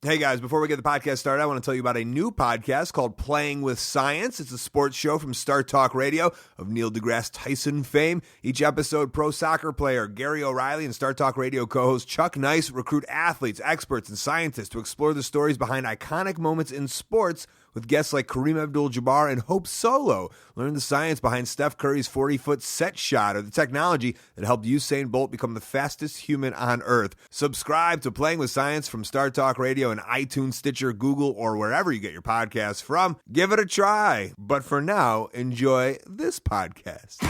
Hey guys, before we get the podcast started, I want to tell you about a new podcast called Playing with Science. It's a sports show from Star Talk Radio of Neil deGrasse Tyson fame. Each episode, pro soccer player Gary O'Reilly and Star Talk Radio co-host Chuck Nice recruit athletes, experts, and scientists to explore the stories behind iconic moments in sports with guests like Kareem Abdul-Jabbar and Hope Solo. Learn the science behind Steph Curry's 40-foot set shot or the technology that helped Usain Bolt become the fastest human on Earth. Subscribe to Playing with Science from Star Talk Radio and iTunes, Stitcher, Google, or wherever you get your podcasts from. Give it a try. But for now, enjoy this podcast.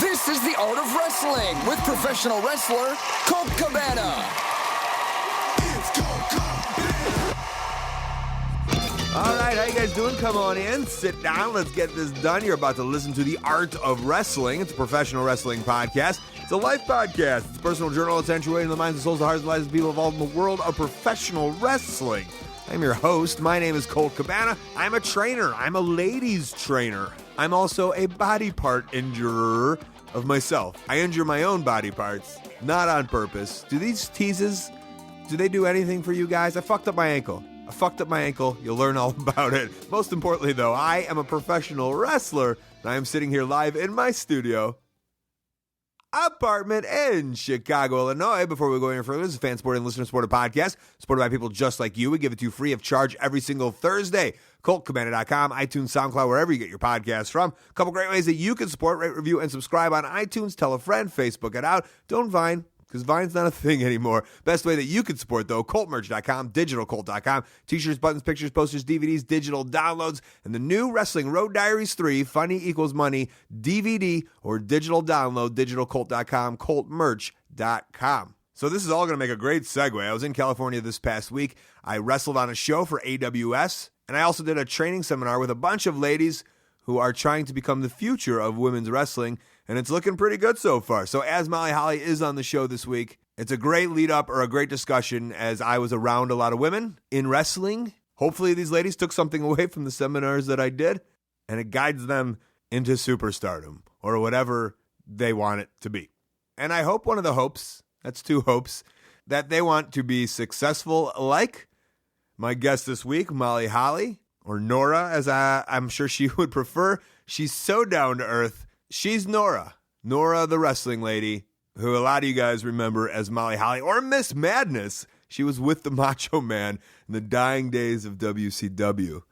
This is The Art of Wrestling with professional wrestler Colt Cabana. It's Colt Cabana. All right, how you guys doing? Come on in, sit down, let's get this done. You're about to listen to The Art of Wrestling. It's a professional wrestling podcast. It's a life podcast. It's a personal journal accentuating the minds and souls, the hearts and lives of people involved in the world of professional wrestling. I'm your host. My name is Colt Cabana. I'm a trainer. I'm a ladies trainer. I'm also a body part injurer of myself. I injure my own body parts, not on purpose. Do these teases, do they do anything for you guys? I fucked up my ankle. You'll learn all about it. Most importantly, though, I am a professional wrestler, and I am sitting here live in my studio apartment in Chicago, Illinois. Before we go any further, this is a fan-supported and listener-supported podcast, supported by people just like you. We give it to you free of charge every single Thursday. ColtCabana.com, iTunes, SoundCloud, wherever you get your podcasts from. A couple great ways that you can support, rate, review, and subscribe on iTunes. Tell a friend, Facebook it out. Don't Vine, because Vine's not a thing anymore. Best way that you can support, though, ColtMerch.com, DigitalColt.com, t-shirts, buttons, pictures, posters, DVDs, digital downloads, and the new Wrestling Road Diaries 3, Funny Equals Money, DVD, or digital download, DigitalColt.com, ColtMerch.com. So this is all going to make a great segue. I was in California this past week. I wrestled on a show for AWS, and I also did a training seminar with a bunch of ladies who are trying to become the future of women's wrestling, and it's looking pretty good so far. So as Molly Holly is on the show this week, it's a great lead up or a great discussion as I was around a lot of women in wrestling. Hopefully these ladies took something away from the seminars that I did, and it guides them into superstardom or whatever they want it to be. And I hope one of the hopes, that's two hopes, that they want to be successful like my guest this week, Molly Holly, or Nora, as I'm sure she would prefer. She's so down to earth. She's Nora the wrestling lady, who a lot of you guys remember as Molly Holly, or Miss Madness. She was with the Macho Man in the dying days of WCW.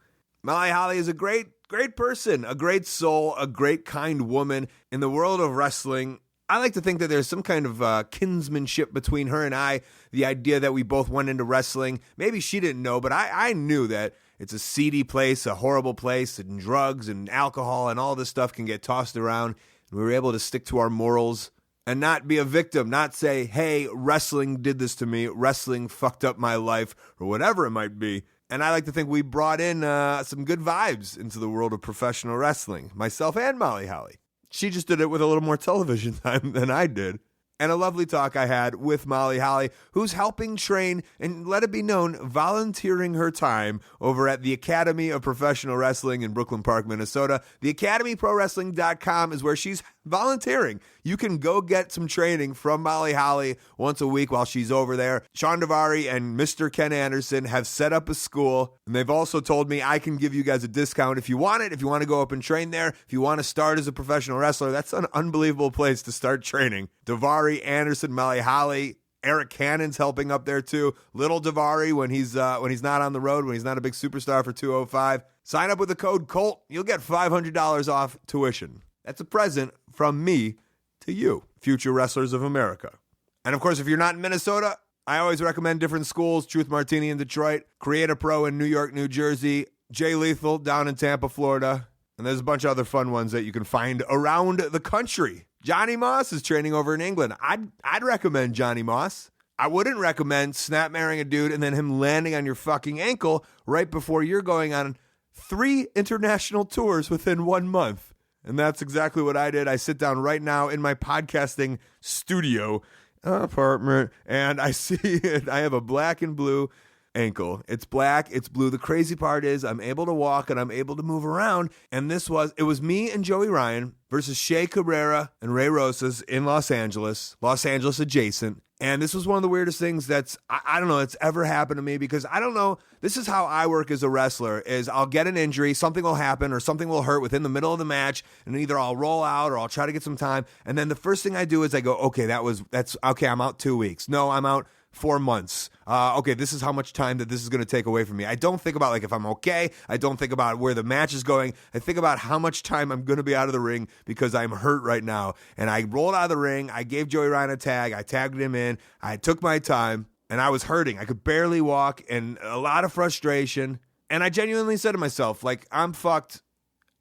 Molly Holly is a great person, a great soul, a great kind woman. In the world of wrestling, I like to think that there's some kind of kinsmanship between her and I, the idea that we both went into wrestling. Maybe she didn't know, but I knew that it's a seedy place, a horrible place, and drugs and alcohol and all this stuff can get tossed around. And we were able to stick to our morals and not be a victim, not say, hey, wrestling did this to me, wrestling fucked up my life, or whatever it might be. And I like to think we brought in some good vibes into the world of professional wrestling, myself and Molly Holly. She just did it with a little more television time than I did. And a lovely talk I had with Molly Holly, who's helping train and, let it be known, volunteering her time over at the Academy of Professional Wrestling in Brooklyn Park, Minnesota. The academyprowrestling.com is where she's volunteering. You can go get some training from Molly Holly once a week while she's over there. Sean Davari and Mr. Ken Anderson have set up a school, and they've also told me I can give you guys a discount if you want it, if you want to go up and train there, if you want to start as a professional wrestler. That's an unbelievable place to start training. Davari, Anderson, Molly Holly, Eric Cannon's helping up there too. Little Davari when he's not on the road, when he's not a big superstar for 205. Sign up with the code COLT. You'll get $500 off tuition. That's a present from me to you, future wrestlers of America. And of course, if you're not in Minnesota, I always recommend different schools. Truth Martini in Detroit, Create Pro in New York, New Jersey, Jay Lethal down in Tampa, Florida. And there's a bunch of other fun ones that you can find around the country. Johnny Moss is training over in England. I'd recommend Johnny Moss. I wouldn't recommend snap-marrying a dude and then him landing on your fucking ankle right before you're going on 3 international tours within 1 month. And that's exactly what I did. I sit down right now in my podcasting studio apartment, and I see it. I have a black and blue ankle. It's black, it's blue. The crazy part is I'm able to walk and I'm able to move around. And it was me and Joey Ryan versus Shea Cabrera and Ray Rosas in Los Angeles adjacent. And this was one of the weirdest things I don't know, that's ever happened to me, because I don't know, this is how I work as a wrestler, is I'll get an injury, something will happen or something will hurt within the middle of the match, and either I'll roll out or I'll try to get some time. And then the first thing I do is I go, okay, that's okay, I'm out 2 weeks. No, I'm out 4 months. Okay, this is how much time that this is going to take away from me. I don't think about like if I'm okay. I don't think about where the match is going. I think about how much time I'm going to be out of the ring because I'm hurt right now. And I rolled out of the ring. I gave Joey Ryan a tag. I tagged him in. I took my time, and I was hurting. I could barely walk, and a lot of frustration. And I genuinely said to myself, like, I'm fucked.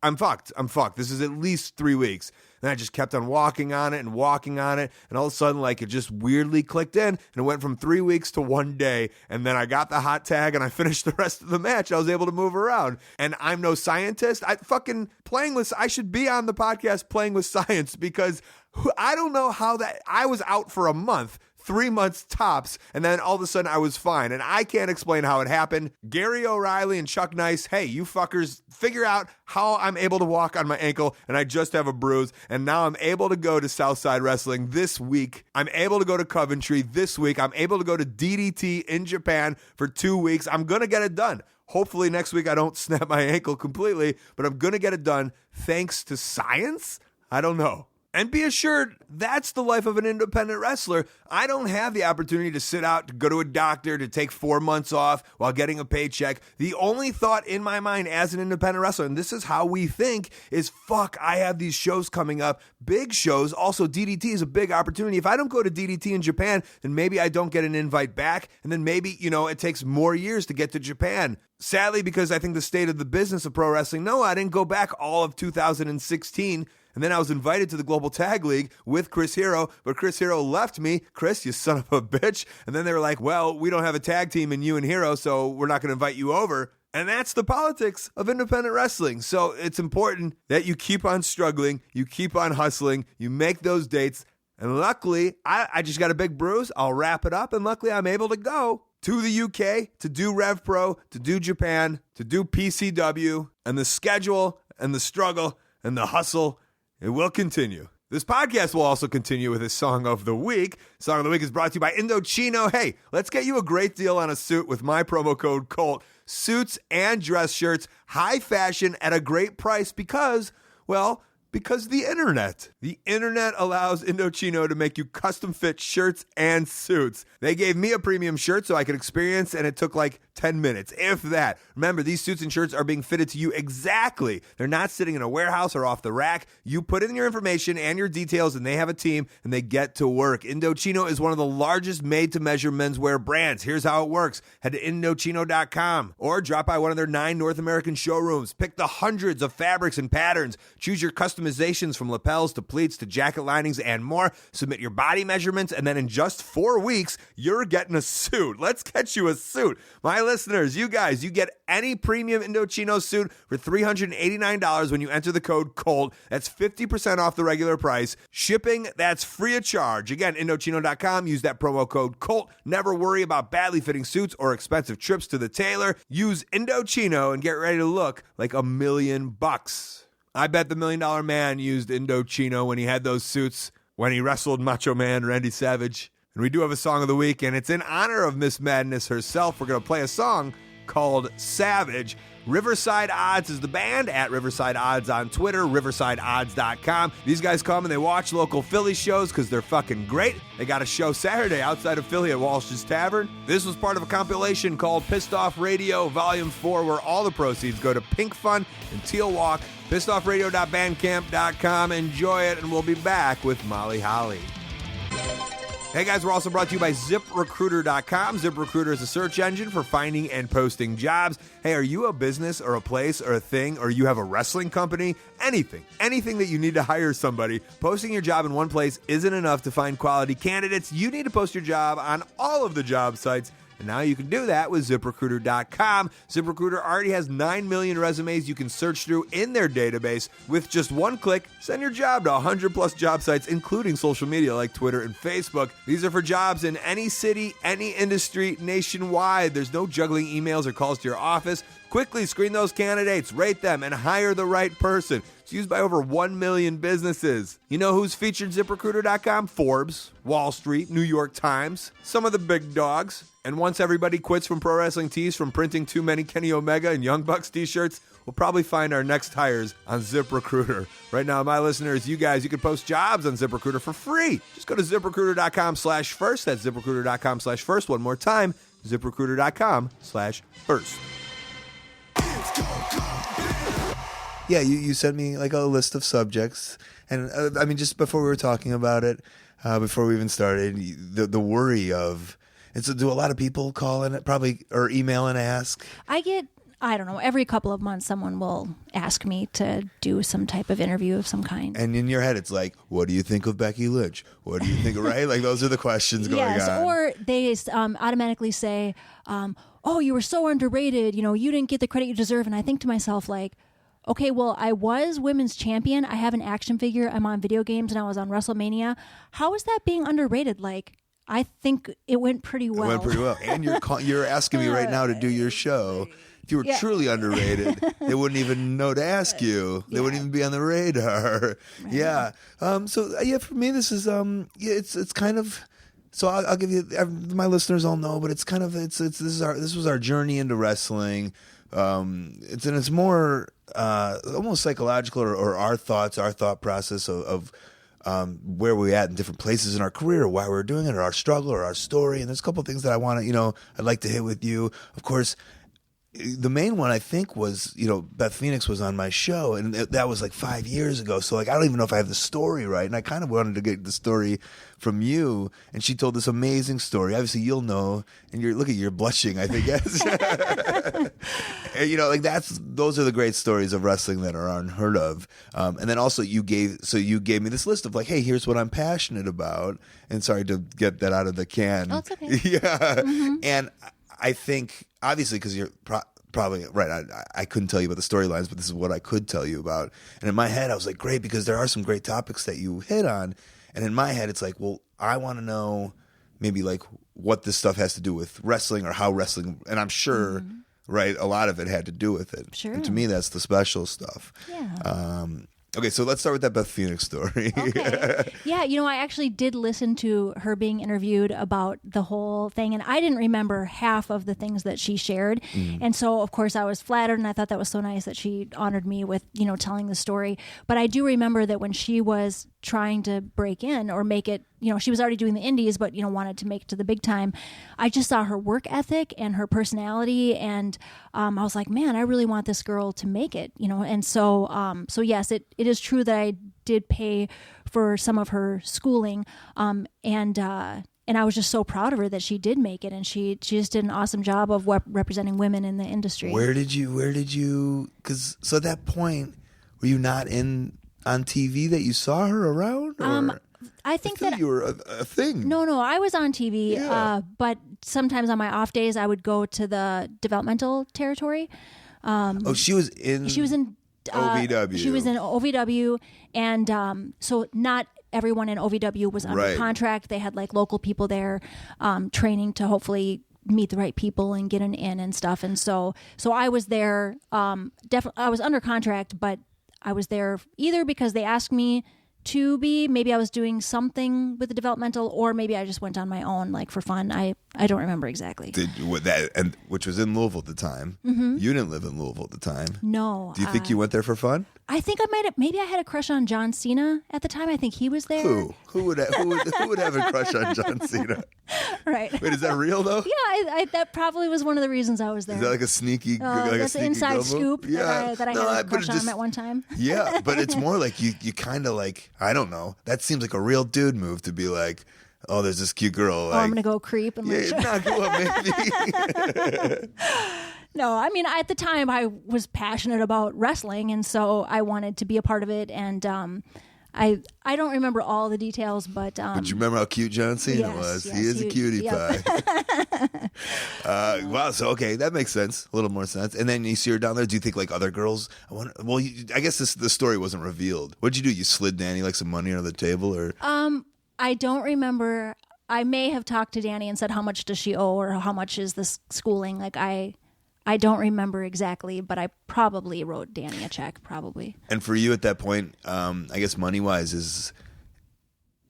I'm fucked. This is at least 3 weeks. And I just kept on walking on it. And all of a sudden, like, it just weirdly clicked in, and it went from 3 weeks to 1 day. And then I got the hot tag, and I finished the rest of the match. I was able to move around. And I'm no scientist. I should be on the podcast Playing with Science, because I don't know how that, I was out for a month. 3 months tops, and then all of a sudden I was fine. And I can't explain how it happened. Gary O'Reilly and Chuck Nice, hey, you fuckers, figure out how I'm able to walk on my ankle, and I just have a bruise, and now I'm able to go to Southside Wrestling this week. I'm able to go to Coventry this week. I'm able to go to DDT in Japan for 2 weeks. I'm going to get it done. Hopefully next week I don't snap my ankle completely, but I'm going to get it done thanks to science? I don't know. And be assured, that's the life of an independent wrestler. I don't have the opportunity to sit out, to go to a doctor, to take 4 months off while getting a paycheck. The only thought in my mind as an independent wrestler, and this is how we think, is fuck, I have these shows coming up, big shows. Also, DDT is a big opportunity. If I don't go to DDT in Japan, then maybe I don't get an invite back, and then maybe, it takes more years to get to Japan. Sadly, because I think the state of the business of pro wrestling, no, I didn't go back all of 2016. And then I was invited to the Global Tag League with Chris Hero, but Chris Hero left me. Chris, you son of a bitch. And then they were like, well, we don't have a tag team in you and Hero, so we're not going to invite you over. And that's the politics of independent wrestling. So it's important that you keep on struggling, you keep on hustling, you make those dates. And luckily, I just got a big bruise. I'll wrap it up, and luckily I'm able to go to the UK to do Rev Pro, to do Japan, to do PCW, and the schedule and the struggle and the hustle, it will continue. This podcast will also continue with a Song of the Week. Song of the Week is brought to you by Indochino. Hey, let's get you a great deal on a suit with my promo code COLT. Suits and dress shirts, high fashion at a great price because the internet. The internet allows Indochino to make you custom fit shirts and suits. They gave me a premium shirt so I could experience, and it took like 10 minutes, if that. Remember, these suits and shirts are being fitted to you exactly. They're not sitting in a warehouse or off the rack. You put in your information and your details, and they have a team, and they get to work. Indochino is one of the largest made-to-measure menswear brands. Here's how it works. Head to Indochino.com or drop by one of their 9 North American showrooms. Pick the hundreds of fabrics and patterns. Choose your customizations from lapels to pleats to jacket linings and more. Submit your body measurements, and then in just 4 weeks, you're getting a suit. Let's get you a suit. My listeners, you guys, you get any premium Indochino suit for $389 when you enter the code COLT. That's 50% off the regular price. Shipping, that's free of charge. Again, Indochino.com. Use that promo code COLT. Never worry about badly fitting suits or expensive trips to the tailor. Use Indochino and get ready to look like $1 million. I bet the $1 Million Man used Indochino when he had those suits when he wrestled Macho Man Randy Savage. And we do have a Song of the Week, and it's in honor of Miss Madness herself. We're going to play a song called Savage. Riverside Odds is the band, at Riverside Odds on Twitter, riversideodds.com. These guys come and they watch local Philly shows because they're fucking great. They got a show Saturday outside of Philly at Walsh's Tavern. This was part of a compilation called Pissed Off Radio Volume 4, where all the proceeds go to Pink Fun and Teal Walk. PissedOffRadio.bandcamp.com. Enjoy it, and we'll be back with Molly Holly. Hey guys, we're also brought to you by ZipRecruiter.com. ZipRecruiter is a search engine for finding and posting jobs. Hey, are you a business or a place or a thing, or you have a wrestling company? Anything that you need to hire somebody. Posting your job in one place isn't enough to find quality candidates. You need to post your job on all of the job sites. And now you can do that with ZipRecruiter.com. ZipRecruiter already has 9 million resumes you can search through in their database. With just one click, send your job to 100 plus job sites, including social media like Twitter and Facebook. These are for jobs in any city, any industry, nationwide. There's no juggling emails or calls to your office. Quickly screen those candidates, rate them, and hire the right person. It's used by over 1 million businesses. You know who's featured ZipRecruiter.com? Forbes, Wall Street, New York Times, some of the big dogs. And once everybody quits from Pro Wrestling Tees from printing too many Kenny Omega and Young Bucks t-shirts, we'll probably find our next hires on ZipRecruiter. Right now, my listeners, you guys, you can post jobs on ZipRecruiter for free. Just go to ZipRecruiter.com/first. That's ZipRecruiter.com/first. One more time, ZipRecruiter.com/first. Yeah, you sent me like a list of subjects, and I mean, just before we were talking about it, before we even started, the worry of, and so do a lot of people call in, probably, or email and ask? I don't know, every couple of months someone will ask me to do some type of interview of some kind. And in your head, it's like, what do you think of Becky Lynch? What do you think, right? Like, those are the questions going on. Yes, or they automatically say, oh, you were so underrated, you didn't get the credit you deserve. And I think to myself, like, okay, well, I was women's champion. I have an action figure. I'm on video games, and I was on WrestleMania. How is that being underrated? Like, I think it went pretty well. It went pretty well. And you're asking me right now to do your show. If you were truly underrated, they wouldn't even know to ask you. They wouldn't even be on the radar. Right. Yeah. For me, this is it's kind of. So I'll give you, my listeners all know, but it's kind of this was our journey into wrestling. It's more almost psychological, or our thought process of where we're at in different places in our career, or why we're doing it, or our struggle, or our story. And there's a couple of things that I want to, I'd like to hit with you. Of course, the main one I think was, Beth Phoenix was on my show, and that was like 5 years ago. So like, I don't even know if I have the story right. And I kind of wanted to get the story from you. And she told this amazing story. Obviously you'll know, and you're blushing, I think. Yes. And, those are the great stories of wrestling that are unheard of. And then also you gave me this list of like, hey, here's what I'm passionate about. And sorry to get that out of the can. Oh, it's okay. Yeah. Mm-hmm. And I think, obviously, because you're probably right, I couldn't tell you about the storylines, but this is what I could tell you about. And in my head, I was like, great, because there are some great topics that you hit on. And in my head, it's like, well, I want to know maybe like what this stuff has to do with wrestling, or how wrestling, and I'm sure, right, a lot of it had to do with it. Sure. And to me, that's the special stuff. Yeah. Okay, so let's start with that Beth Phoenix story. Okay. Yeah, I actually did listen to her being interviewed about the whole thing, and I didn't remember half of the things that she shared. And so, of course, I was flattered, and I thought that was so nice that she honored me with, telling the story. But I do remember that when she was trying to break in or make it, she was already doing the indies, but, wanted to make it to the big time. I just saw her work ethic and her personality, and I was like, man, I really want this girl to make it, And so, yes, it is true that I did pay for some of her schooling, and I was just so proud of her that she did make it, and she just did an awesome job of representing women in the industry. Where did you? Because so at that point, were you not on TV that you saw her around? Or? I think that you were a thing. No, I was on TV, but sometimes on my off days, I would go to the developmental territory. She was in OVW. She was in OVW, and so not everyone in OVW was under contract. They had like local people there training to hopefully meet the right people and get an in and stuff. And so I was there. Definitely, I was under contract, but I was there either because they asked me to be, maybe I was doing something with the developmental, or maybe I just went on my own, like for fun. I don't remember exactly. Which was in Louisville at the time. Mm-hmm. You didn't live in Louisville at the time. No. Do you think you went there for fun? I think I might have. Maybe I had a crush on John Cena at the time. I think he was there. Who would have a crush on John Cena? Right. Wait, is that real though? Yeah, that probably was one of the reasons I was there. Is that like a sneaky? That's an inside scoop that I had a crush on him at one time. Yeah, but it's more like you kind of like, I don't know. That seems like a real dude move to be like, oh, there's this cute girl. Like, I'm gonna go creep and go up maybe. No, I mean, at the time I was passionate about wrestling, and so I wanted to be a part of it. And I don't remember all the details, but you remember how cute John Cena was? Yes, he is a cutie pie. Wow. So okay, that makes sense. A little more sense. And then you see her down there. Do you think like other girls? I guess the story wasn't revealed. What'd you do? You slid Danny like some money under the table, or? I don't remember. I may have talked to Danny and said, how much does she owe, or how much is this schooling? Like I don't remember exactly, but I probably wrote Danny a check, probably. And for you at that point, I guess money-wise, is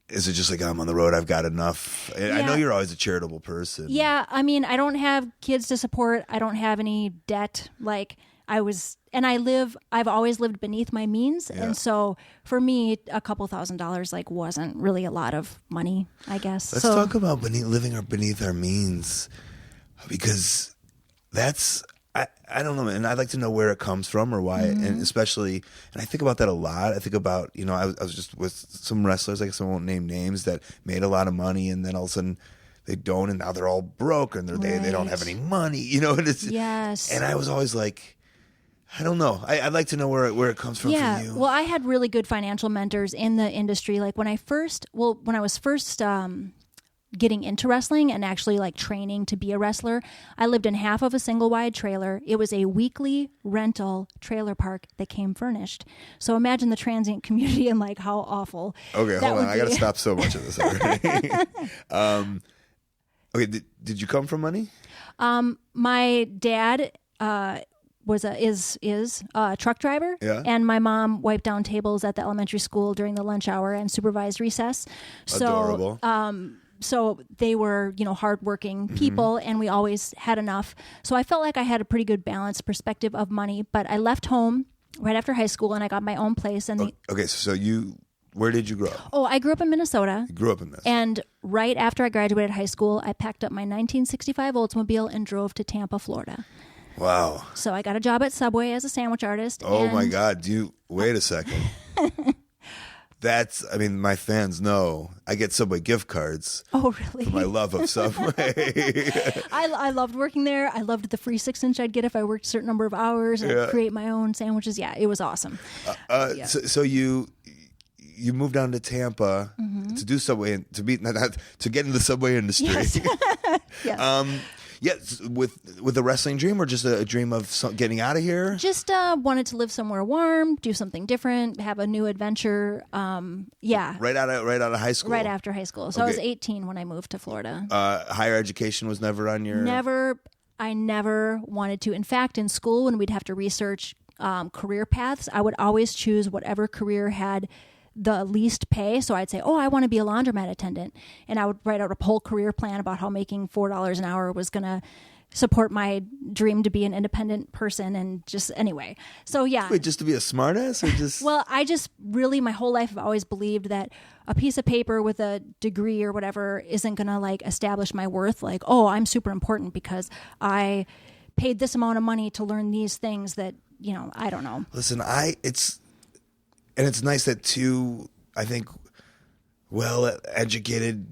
it just like, I'm on the road, I've got enough? I know you're always a charitable person. Yeah, I mean, I don't have kids to support. I don't have any debt. Like, I've always lived beneath my means. Yeah. And so for me, a couple $1,000s like wasn't really a lot of money, I guess. Let's talk about living beneath our means, because that's, I don't know, and I'd like to know where it comes from or why, and especially, and I think about that a lot. I think about, I was just with some wrestlers, I guess I won't name names, that made a lot of money, and then all of a sudden they don't, and now they're all broke, and they don't have any money, and it's, yes. And I was always like, I don't know. I'd like to know where it comes from for you. Well, I had really good financial mentors in the industry. Like when I was first getting into wrestling and actually like training to be a wrestler, I lived in half of a single wide trailer. It was a weekly rental trailer park that came furnished. So imagine the transient community and like how awful. Okay, that hold on. would I got to be. stop so much of this already. Okay, did you come from money? My dad is a truck driver, and my mom wiped down tables at the elementary school during the lunch hour and supervised recess. Adorable. So they were, hardworking people, and we always had enough. So I felt like I had a pretty good balanced perspective of money. But I left home right after high school, and I got my own place. And Okay, so where did you grow up? Oh, I grew up in Minnesota. You grew up in Minnesota. And right after I graduated high school, I packed up my 1965 Oldsmobile and drove to Tampa, Florida. Wow. So I got a job at Subway as a sandwich artist. Oh my God! Wait a second? My fans know I get Subway gift cards. Oh, really? For my love of Subway. I loved working there. I loved the free 6-inch I'd get if I worked a certain number of hours and create my own sandwiches. Yeah, it was awesome. So you moved down to Tampa to do Subway and to get into the Subway industry. Yes. Yes. Yes, with a wrestling dream, or just a dream of getting out of here? Just wanted to live somewhere warm, do something different, have a new adventure. Yeah. Right out of high school. Right after high school. So I was 18 when I moved to Florida. Higher education was never on your. I never wanted to. In fact, in school, when we'd have to research career paths, I would always choose whatever career had the least pay. So I'd say, I want to be a laundromat attendant. And I would write out a whole career plan about how making $4 an hour was going to support my dream to be an independent person. And just anyway. So yeah. Wait, just to be a smartass, or just? Well, I just really, my whole life, I've always believed that a piece of paper with a degree or whatever isn't going to like establish my worth. Like, I'm super important because I paid this amount of money to learn these things that, I don't know. Listen, it's nice that two, I think, well-educated,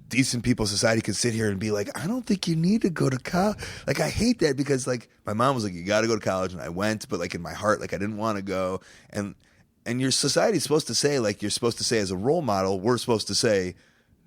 decent people in society can sit here and be like, I don't think you need to go to college. Like, I hate that because, like, my mom was like, you got to go to college, and I went, but, like, in my heart, like, I didn't want to go. And your society's supposed to say, like, you're supposed to say as a role model, we're supposed to say,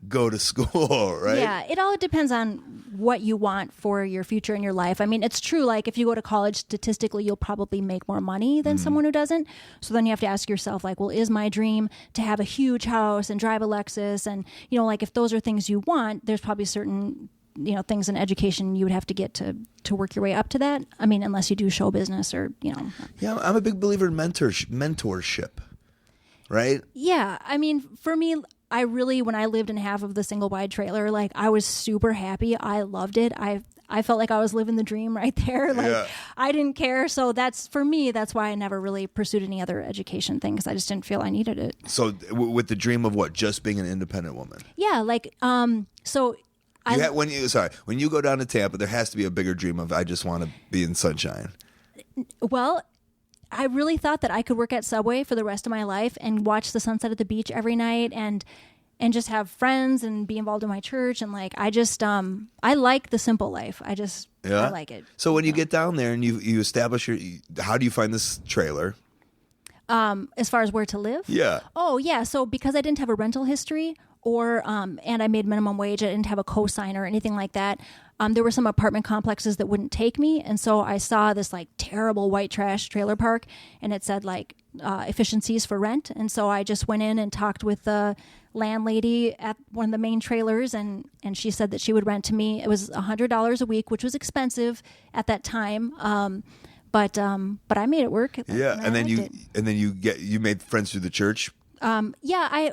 go to school, right? Yeah, it all depends on what you want for your future in your life. I mean, it's true, like, if you go to college, statistically, you'll probably make more money than someone who doesn't. So then you have to ask yourself, like, well, is my dream to have a huge house and drive a Lexus? And, like, if those are things you want, there's probably certain, things in education you would have to get to work your way up to that. I mean, unless you do show business or, Yeah, I'm a big believer in mentorship, right? Yeah, I mean, for me, I really, when I lived in half of the single wide trailer, like, I was super happy. I loved it. I felt like I was living the dream right there. Like, I didn't care. So that's why I never really pursued any other education thing, because I just didn't feel I needed it. So with the dream of what? Just being an independent woman? Yeah, like, so when you go down to Tampa, there has to be a bigger dream of, I just want to be in sunshine. Well, I really thought that I could work at Subway for the rest of my life and watch the sunset at the beach every night and just have friends and be involved in my church. And like, I just, I like the simple life. I like it. So when you get down there and you establish how do you find this trailer? As far as where to live? Yeah. Oh, yeah. So because I didn't have a rental history, or and I made minimum wage. I didn't have a cosigner or anything like that. There were some apartment complexes that wouldn't take me, and so I saw this like terrible white trash trailer park, and it said like efficiencies for rent, and so I just went in and talked with the landlady at one of the main trailers, and she said that she would rent to me. It was $100 a week, which was expensive at that time. But I made it work. Yeah, and then you made friends through the church. Mostly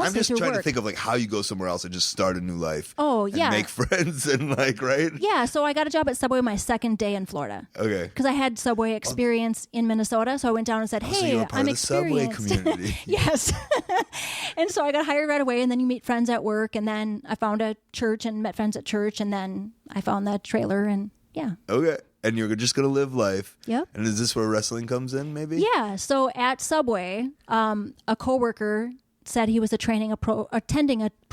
I'm just through trying work. to think of like how you go somewhere else and just start a new life. Oh, and yeah. make friends and like right. Yeah, so I got a job at Subway my second day in Florida. Okay. Because I had Subway experience in Minnesota, so I went down and said, so "Hey, you were part I'm of the Subway experienced." community. Yes. And so I got hired right away, and then you meet friends at work, and then I found a church and met friends at church, and then I found that trailer, and yeah. Okay. And you're just going to live life. Yep. And is this where wrestling comes in, maybe? Yeah. So at Subway, a coworker said he was attending a pro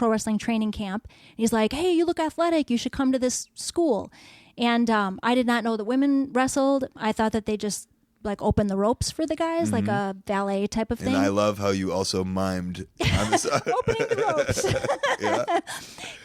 wrestling training camp. He's like, "Hey, you look athletic. You should come to this school." And I did not know that women wrestled. I thought that they just like opened the ropes for the guys, like a ballet type of thing. And I love how you also mimed on the side. Opening the ropes. Yeah.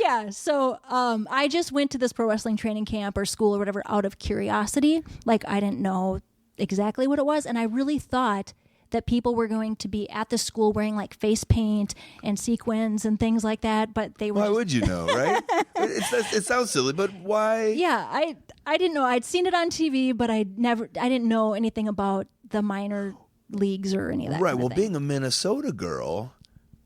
Yeah. So I just went to this pro wrestling training camp or school or whatever out of curiosity. Like I didn't know exactly what it was, and I really thought that people were going to be at the school wearing like face paint and sequins and things like that, but they were. Why would you know, right? It sounds silly, but why? Yeah, I didn't know. I'd seen it on TV, but I didn't know anything about the minor leagues or any of that. Right. kind of Well, thing. being a Minnesota girl,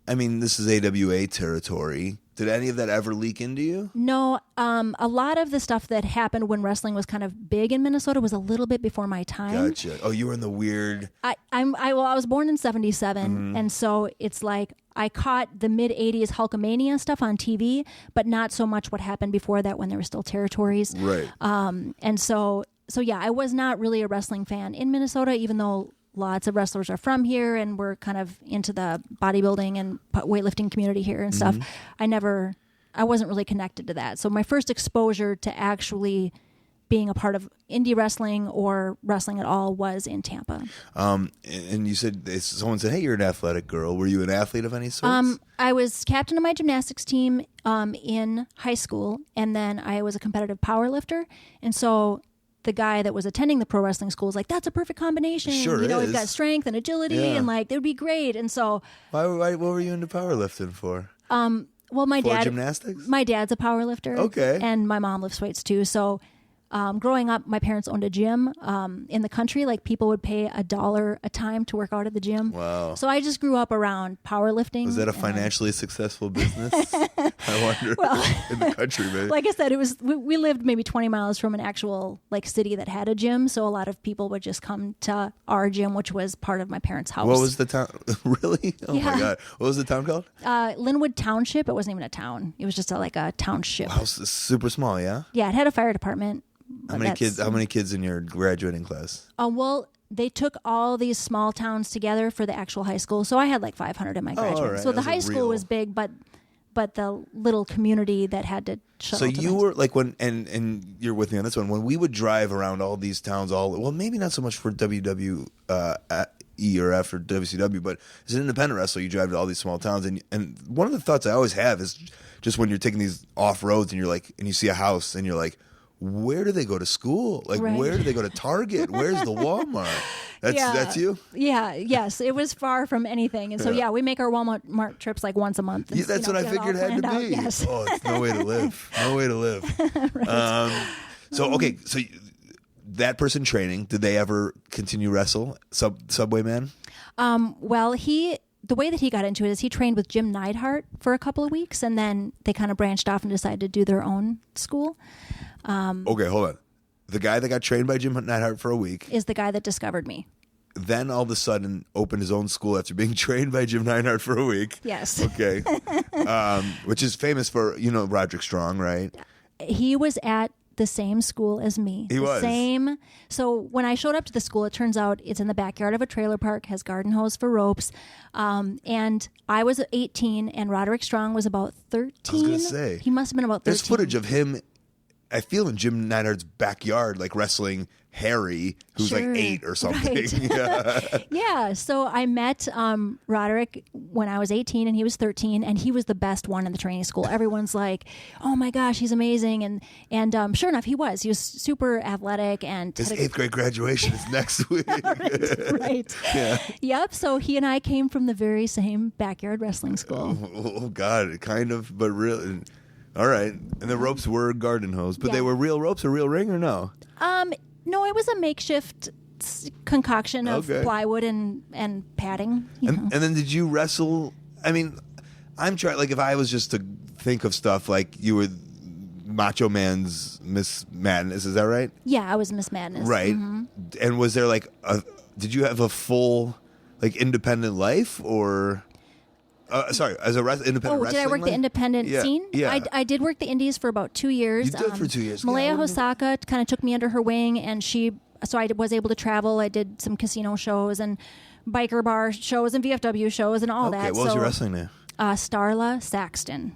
I mean, this is AWA territory. Did any of that ever leak into you? No, a lot of the stuff that happened when wrestling was kind of big in Minnesota was a little bit before my time. Gotcha. Oh, you were in the weird. I was born in '77, and so it's like I caught the mid '80s Hulkamania stuff on TV, but not so much what happened before that when there were still territories. Right. And so yeah, I was not really a wrestling fan in Minnesota, even though lots of wrestlers are from here and we're kind of into the bodybuilding and weightlifting community here and stuff. I wasn't really connected to that. So my first exposure to actually being a part of indie wrestling or wrestling at all was in Tampa. And you said someone said, "Hey, you're an athletic girl. Were you an athlete of any sort?" I was captain of my gymnastics team in high school, and then I was a competitive power lifter. And so the guy that was attending the pro wrestling school was like, "That's a perfect combination. Sure you know, is. we've got strength and agility, Yeah. and like it would be great." And so, What were you into powerlifting for? well, my For dad, gymnastics? my dad's a power lifter, Okay. and my mom lifts weights too. So, growing up, my parents owned a gym in the country. Like people would pay $1 a time to work out at the gym. Wow. So I just grew up around powerlifting. Was that a and- financially successful business? I wonder. In the country, maybe. Like I said, it was we lived maybe 20 miles from an actual like city that had a gym, so a lot of people would just come to our gym, which was part of my parents' house. What was the town? Really? Oh my Yeah. God! What was the town called? Linwood Township? It wasn't even a town. It was just like a township. Wow, it's super small. Yeah. Yeah, it had a fire department. How many kids? How many kids in your graduating class? Well, they took all these small towns together for the actual high school, so I had like 500 in my graduate. all right. So the That was a high school real- was big, but the little community that had to shuttle. So to you my- were like when and you're with me on this one. When we would drive around all these towns, well, maybe not so much for WWE or F or WCW, but as an independent wrestler, you drive to all these small towns, and one of the thoughts I always have is just when you're taking these off roads and you're like, and you see a house and you're like, where do they go to school? Like, Right. where do they go to Target? Where's the Walmart? That's you? Yeah, yes. It was far from anything. And so, yeah, we make our Walmart trips like once a month. And, Yeah, that's you know, what I get it all figured it had to planned be. out. Yes. Oh, it's no way to live. No way to live. Okay, so that person training, did they ever continue wrestle? Subway Man? Well, the way that he got into it is he trained with Jim Neidhart for a couple of weeks, and then they kind of branched off and decided to do their own school. Okay, hold on. The guy that got trained by Jim Neidhart for a week, Is the guy that discovered me. then all of a sudden opened his own school after being trained by Jim Neidhart for a week. Yes. Okay. Which is famous for, Roderick Strong, right? He was at the same school as me. He was. Same. So when I showed up to the school, it turns out it's in the backyard of a trailer park, has garden hose for ropes. And I was 18 and Roderick Strong was about 13. I was gonna say. He must have been about 13. There's footage of him I feel in Jim Neidhart's backyard, like wrestling Harry, who's Sure. like 8 or something. Right. Yeah. Yeah, so I met Roderick when I was 18 and he was 13, and he was the best one in the training school. Everyone's like, "Oh my gosh, he's amazing!" And sure enough, he was. He was super athletic and His 8th grade graduation is next week. right. Yeah. Yep. So he and I came from the very same backyard wrestling school. Oh God, kind of, but really. All right, and the ropes were garden hose, but Yeah. they were real ropes, or real ring, or no? No, it was a makeshift concoction of Okay. plywood and padding. You know. And then did you wrestle? I mean, I'm trying. Like, if I was just to think of stuff, like you were Macho Man's Miss Madness, is that right? Yeah, I was Miss Madness. Right. Mm-hmm. And was there like did you have a full like independent life, or sorry, as a independent Oh, wrestling did I work life? the independent Yeah, scene? yeah. I did work the indies for about 2 years. You did for 2 years. Yeah, I Malaya remember. Hosaka kind of took me under her wing, and so I was able to travel. I did some casino shows and biker bar shows and VFW shows and all Okay, that. what was your wrestling name? Starla Saxton.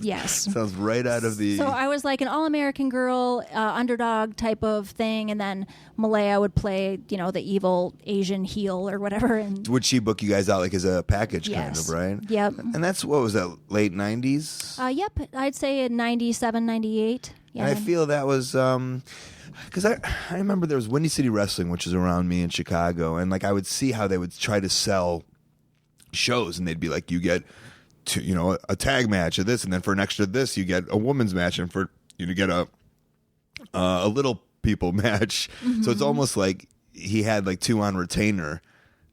Yes. Sounds right out of the. So I was like an all-American girl, underdog type of thing, and then Malaya would play, the evil Asian heel or whatever. And Would she book you guys out like as a package, Yes. kind of, right? Yep. And that's, what was that, late 90s? Yep, I'd say in 97, 98. Yeah. And I feel that was because I remember there was Windy City Wrestling, which is around me in Chicago, and like I would see how they would try to sell shows, and they'd be like, you get a tag match of this, and then for an extra this you get a women's match, and for you to get a little people match. So it's almost like he had like 2 on retainer,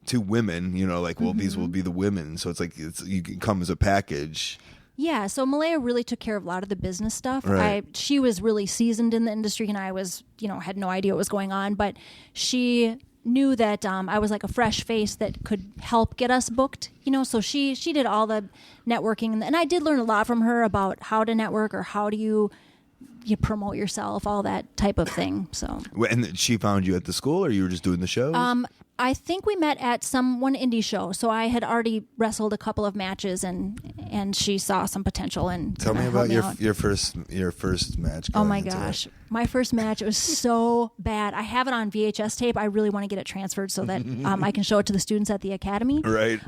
2 women, like, well, these will be the women, so it's like you can come as a package. Yeah, so Malaya really took care of a lot of the business stuff. Right. She was really seasoned in the industry, and I was, had no idea what was going on. But she knew that I was like a fresh face that could help get us booked. So she did all the networking, and I did learn a lot from her about how to network or how do you promote yourself, all that type of thing. So. And she found you at the school, or you were just doing the shows? I think we met at one indie show. So I had already wrestled a couple of matches, and she saw some potential and Tell me helped about me your out. your first match. Oh going my into gosh. it. My first match, it was so bad. I have it on VHS tape. I really want to get it transferred so that I can show it to the students at the academy. Right.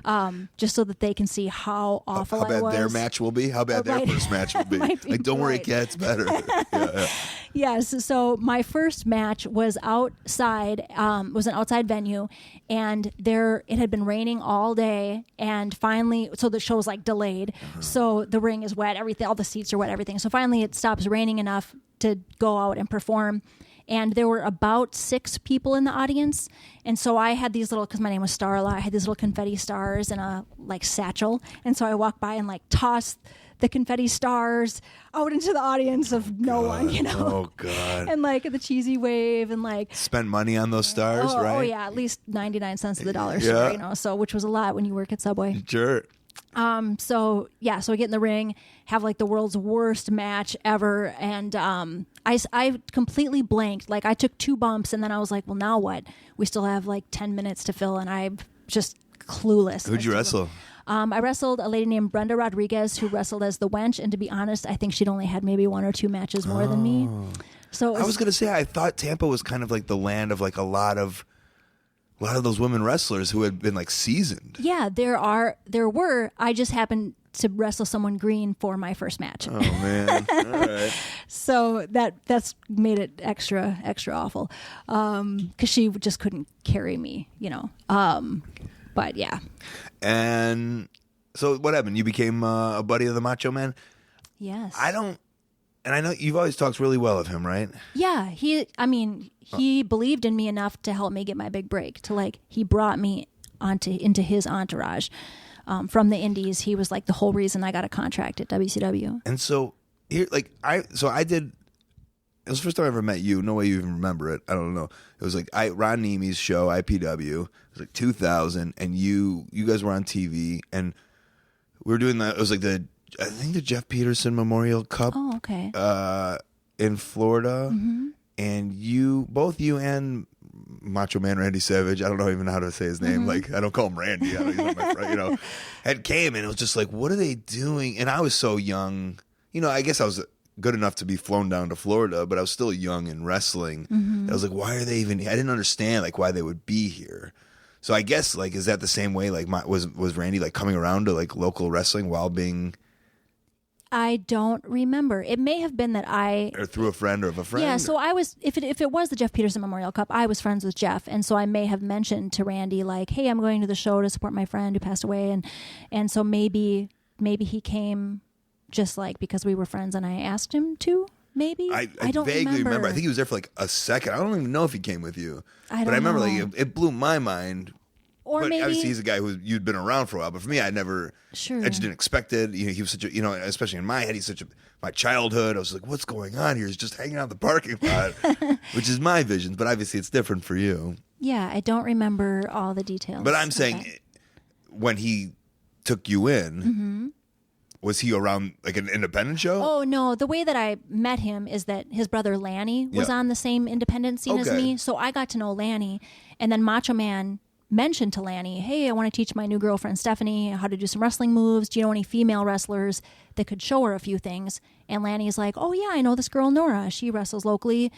Just so that they can see how awful How I bad was. their match will be? How bad their Right. first match will be? Might be Like, don't worry, right. it gets better. Yeah. Yes. So my first match was outside, was an outside venue, and it had been raining all day, and finally, so the show was like delayed. So the ring is wet, everything, all the seats are wet, everything. So finally it stops raining enough to go out and perform. And there were about 6 people in the audience. And so I had these little, because my name was Starla, I had these little confetti stars in a like satchel. And so I walked by and like tossed the confetti stars out into the audience of no one, Oh God. and like the cheesy wave and like Spend money on those stars, right? oh yeah, at least 99 cents of the dollar Yeah. store, so which was a lot when you work at Subway. Sure. So I get in the ring, have like the world's worst match ever, and I completely blanked. Like I took 2 bumps, and then I was like, well, now what? We still have like 10 minutes to fill, and I'm just clueless. Who'd you wrestle? I wrestled a lady named Brenda Rodriguez, who wrestled as the Wench, and to be honest, I think she'd only had maybe 1 or 2 matches more than me. So I was gonna say, I thought Tampa was kind of like the land of like a lot of those women wrestlers who had been like seasoned. yeah, there were. I just happened to wrestle someone green for my first match. Oh man. All right. So that's made it extra awful because she just couldn't carry me, but yeah. And so what happened? You became a buddy of the Macho Man? Yes. And I know you've always talked really well of him, right? Yeah, he believed in me enough to help me get my big break. He brought me into his entourage from the Indies. He was like the whole reason I got a contract at WCW. And so here, I did. It was the first time I ever met you. No way you even remember it. I don't know. It was like Ron Nemes's show, IPW. It was like 2000, and you guys were on TV, and we were doing that. It was like I think the Jeff Peterson Memorial Cup. Oh, okay. In Florida, and both you and Macho Man Randy Savage, I don't know even how to say his name. Like, I don't call him Randy. I don't, he's not my friend, had came, and it was just like, what are they doing? And I was so young. I guess I was good enough to be flown down to Florida, but I was still young in wrestling. I was like, why are they even? I didn't understand like why they would be here. So I guess like is that the same way? Like was Randy like coming around to like local wrestling while being? I don't remember. It may have been that or through a friend or of a friend. Yeah, so I was if it was the Jeff Peterson Memorial Cup, I was friends with Jeff, and so I may have mentioned to Randy like, "Hey, I'm going to the show to support my friend who passed away," and so maybe he came just like because we were friends, and I asked him to. Maybe I don't vaguely remember. I think he was there for like a second. I don't even know if he came with you. I remember know. like it blew my mind. Or but maybe obviously he's a guy who you'd been around for a while. But for me, I never. Sure. I just didn't expect it. You know, he was such a. You know, especially in my head, he's such a. My childhood, I was like, "What's going on here?" He's just hanging out in the parking lot, which is my vision. But obviously, it's different for you. Yeah, I don't remember all the details. But I'm saying, when he took you in, was he around like an independent show? Oh no, the way that I met him is that his brother Lanny was on the same independent scene as me, so I got to know Lanny, and then Macho Man mentioned to Lanny, "Hey, I want to teach my new girlfriend Stephanie how to do some wrestling moves. Do you know any female wrestlers that could show her a few things?" And Lanny's like, "Oh yeah, I know this girl Nora. She wrestles locally.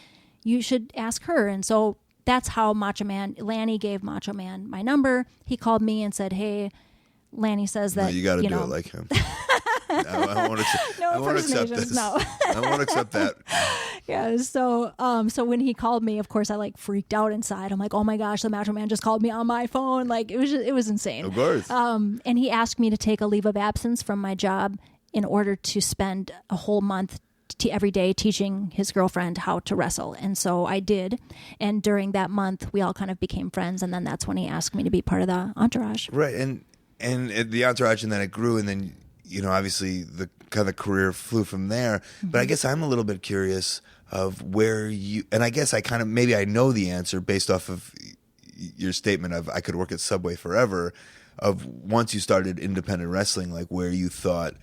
You should ask her." And so that's how Lanny gave Macho Man my number. He called me and said, "Hey, Lanny says that no, you got to do it like him." I won't accept, no I won't accept this. No. I won't accept that. Yeah, so when he called me, of course I like freaked out inside. I'm like, "Oh my gosh, the Macho Man just called me on my phone." Like it was insane. Of course. And he asked me to take a leave of absence from my job in order to spend a whole month every day teaching his girlfriend how to wrestle. And so I did. And during that month, we all kind of became friends. And then that's when he asked me to be part of the entourage. Right, and the entourage, and then it grew, and then obviously the kind of career flew from there. But I guess I'm a little bit curious of where you, and I guess I kind of maybe I know the answer based off of your statement of I could work at Subway forever. Of once you started independent wrestling, like where you thought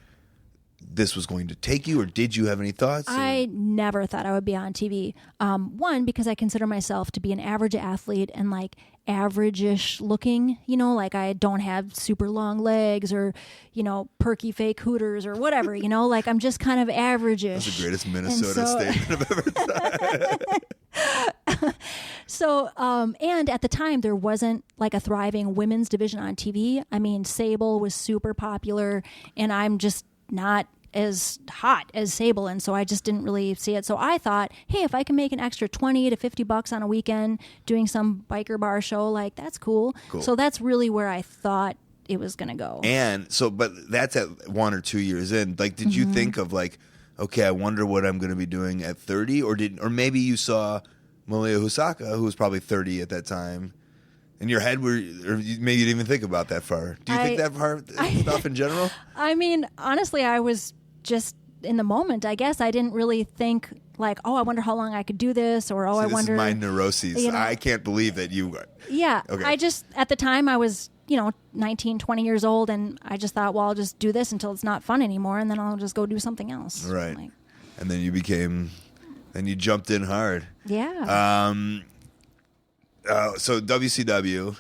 this was going to take you, or did you have any thoughts? I never thought I would be on TV. One, because I consider myself to be an average athlete and like average-ish looking, like I don't have super long legs or, perky fake hooters or whatever, like I'm just kind of average-ish. That's the greatest Minnesota statement I've ever said. So, and at the time there wasn't like a thriving women's division on TV. I mean, Sable was super popular and I'm just not as hot as Sable, and so I just didn't really see it. So I thought, hey, if I can make an extra $20 to $50 on a weekend doing some biker bar show, like that's cool. So that's really where I thought it was going to go. And so, but that's at 1 or 2 years in. Like, did you think of like, okay, I wonder what I'm going to be doing at 30, or maybe you saw Malia Husaka, who was probably 30 at that time. In your head, or maybe you didn't even think about that far. Do you think that far stuff in general? I mean, honestly, I was just in the moment. I guess I didn't really think like, oh, I wonder how long I could do this, or I wonder. This is my neuroses. I can't believe that you. Yeah. Okay. I just at the time I was 19, 20 years old, and I just thought, well, I'll just do this until it's not fun anymore, and then I'll just go do something else. Right. And then you jumped in hard. Yeah. So WCW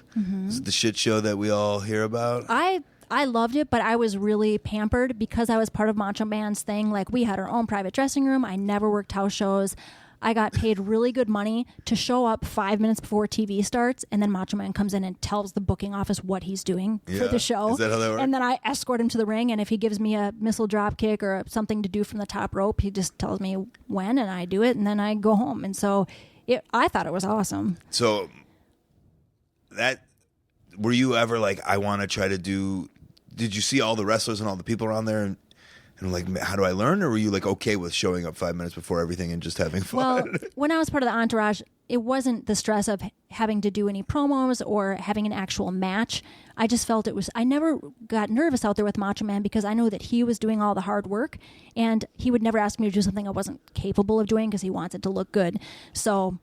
is the shit show that we all hear about. I loved it, but I was really pampered because I was part of Macho Man's thing. Like we had our own private dressing room. I never worked house shows. I got paid really good money to show up 5 minutes before TV starts, and then Macho Man comes in and tells the booking office what he's doing for the show. Is that how that works? And then I escort him to the ring, and if he gives me a missile drop kick or something to do from the top rope, he just tells me when, and I do it, and then I go home. And so I thought it was awesome. So were you ever like, I want to try to do? Did you see all the wrestlers and all the people around there, and like, how do I learn? Or were you like okay with showing up 5 minutes before everything and just having fun? Well, when I was part of the entourage, it wasn't the stress of having to do any promos or having an actual match. I just felt I never got nervous out there with Macho Man because I know that he was doing all the hard work, and he would never ask me to do something I wasn't capable of doing because he wants it to look good. So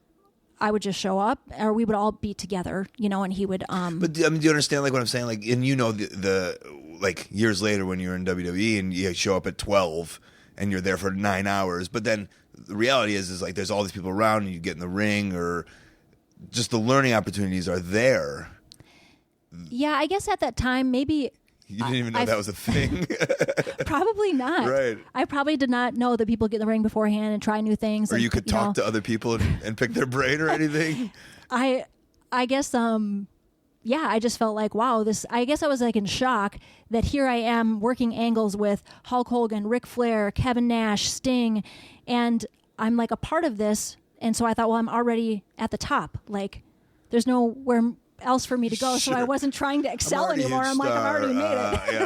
I would just show up, or we would all be together, and he would. But do you understand like what I'm saying? Like, and the like years later when you're in WWE and you show up at 12 and you're there for 9 hours, but then the reality is like there's all these people around and you get in the ring, or just the learning opportunities are there. Yeah, I guess at that time maybe You didn't even know that was a thing. Probably not. Right. I probably did not know that people get in the ring beforehand and try new things. Or and, you could talk to other people and pick their brain or anything. I guess yeah, I just felt like, wow, I guess I was like in shock that here I am working angles with Hulk Hogan, Ric Flair, Kevin Nash, Sting, and I'm like a part of this. And so I thought, well, I'm already at the top. Like, there's nowhere else for me to go. Sure. So I wasn't trying to excel already a anymore. huge I'm like, I've star. already made it. Yeah.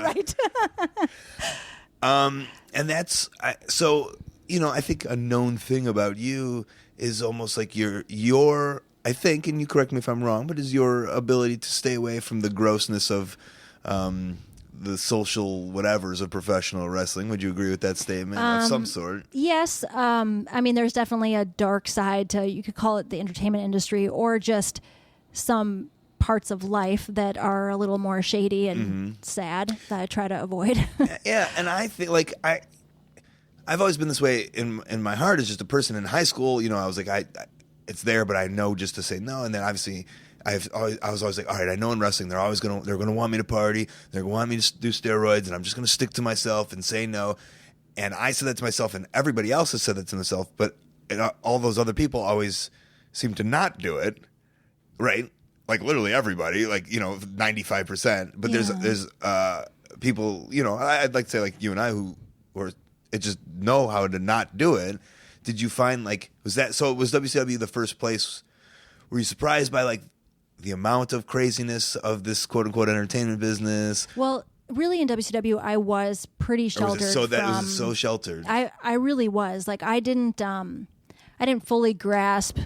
Right. And that's so, you know, I think a known thing about you is almost like your I think, and you correct me if I'm wrong, but is your ability to stay away from the grossness of the social whatevers of professional wrestling. Would you agree with that statement of some sort? Yes. I mean, there's definitely a dark side to, you could call it the entertainment industry, or just some parts of life that are a little more shady and sad that I try to avoid. Yeah, and I think like I've always been this way in my heart as just a person in high school. You know, I was like it's there, but I know just to say no. And then obviously I was always like, all right, I know in wrestling they're gonna want me to party, they're gonna want me to do steroids, and I'm just gonna stick to myself and say no. And I said that to myself, and everybody else has said that to themselves, but all those other people always seem to not do it, right? Like literally everybody, like, you know, 95%. But there's people, you know, I'd like to say like you and I who just know how to not do it. Did you find like was WCW the first place? Were you surprised by like the amount of craziness of this quote unquote entertainment business? Well, really in WCW I was pretty sheltered. It was so sheltered. I really was. Like I didn't fully grasp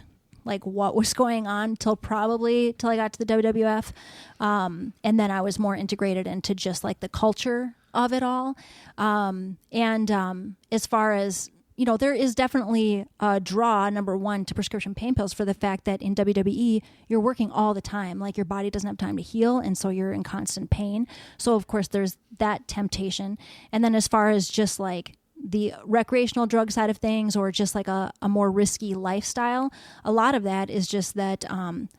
like what was going on till I got to the WWF. And then I was more integrated into just like the culture of it all. As far as, you know, there is definitely a draw, number one, to prescription pain pills for the fact that in WWE, you're working all the time. Like your body doesn't have time to heal, and so you're in constant pain. So, of course, there's that temptation. And then as far as just like the recreational drug side of things, or just like a more risky lifestyle, a lot of that is just that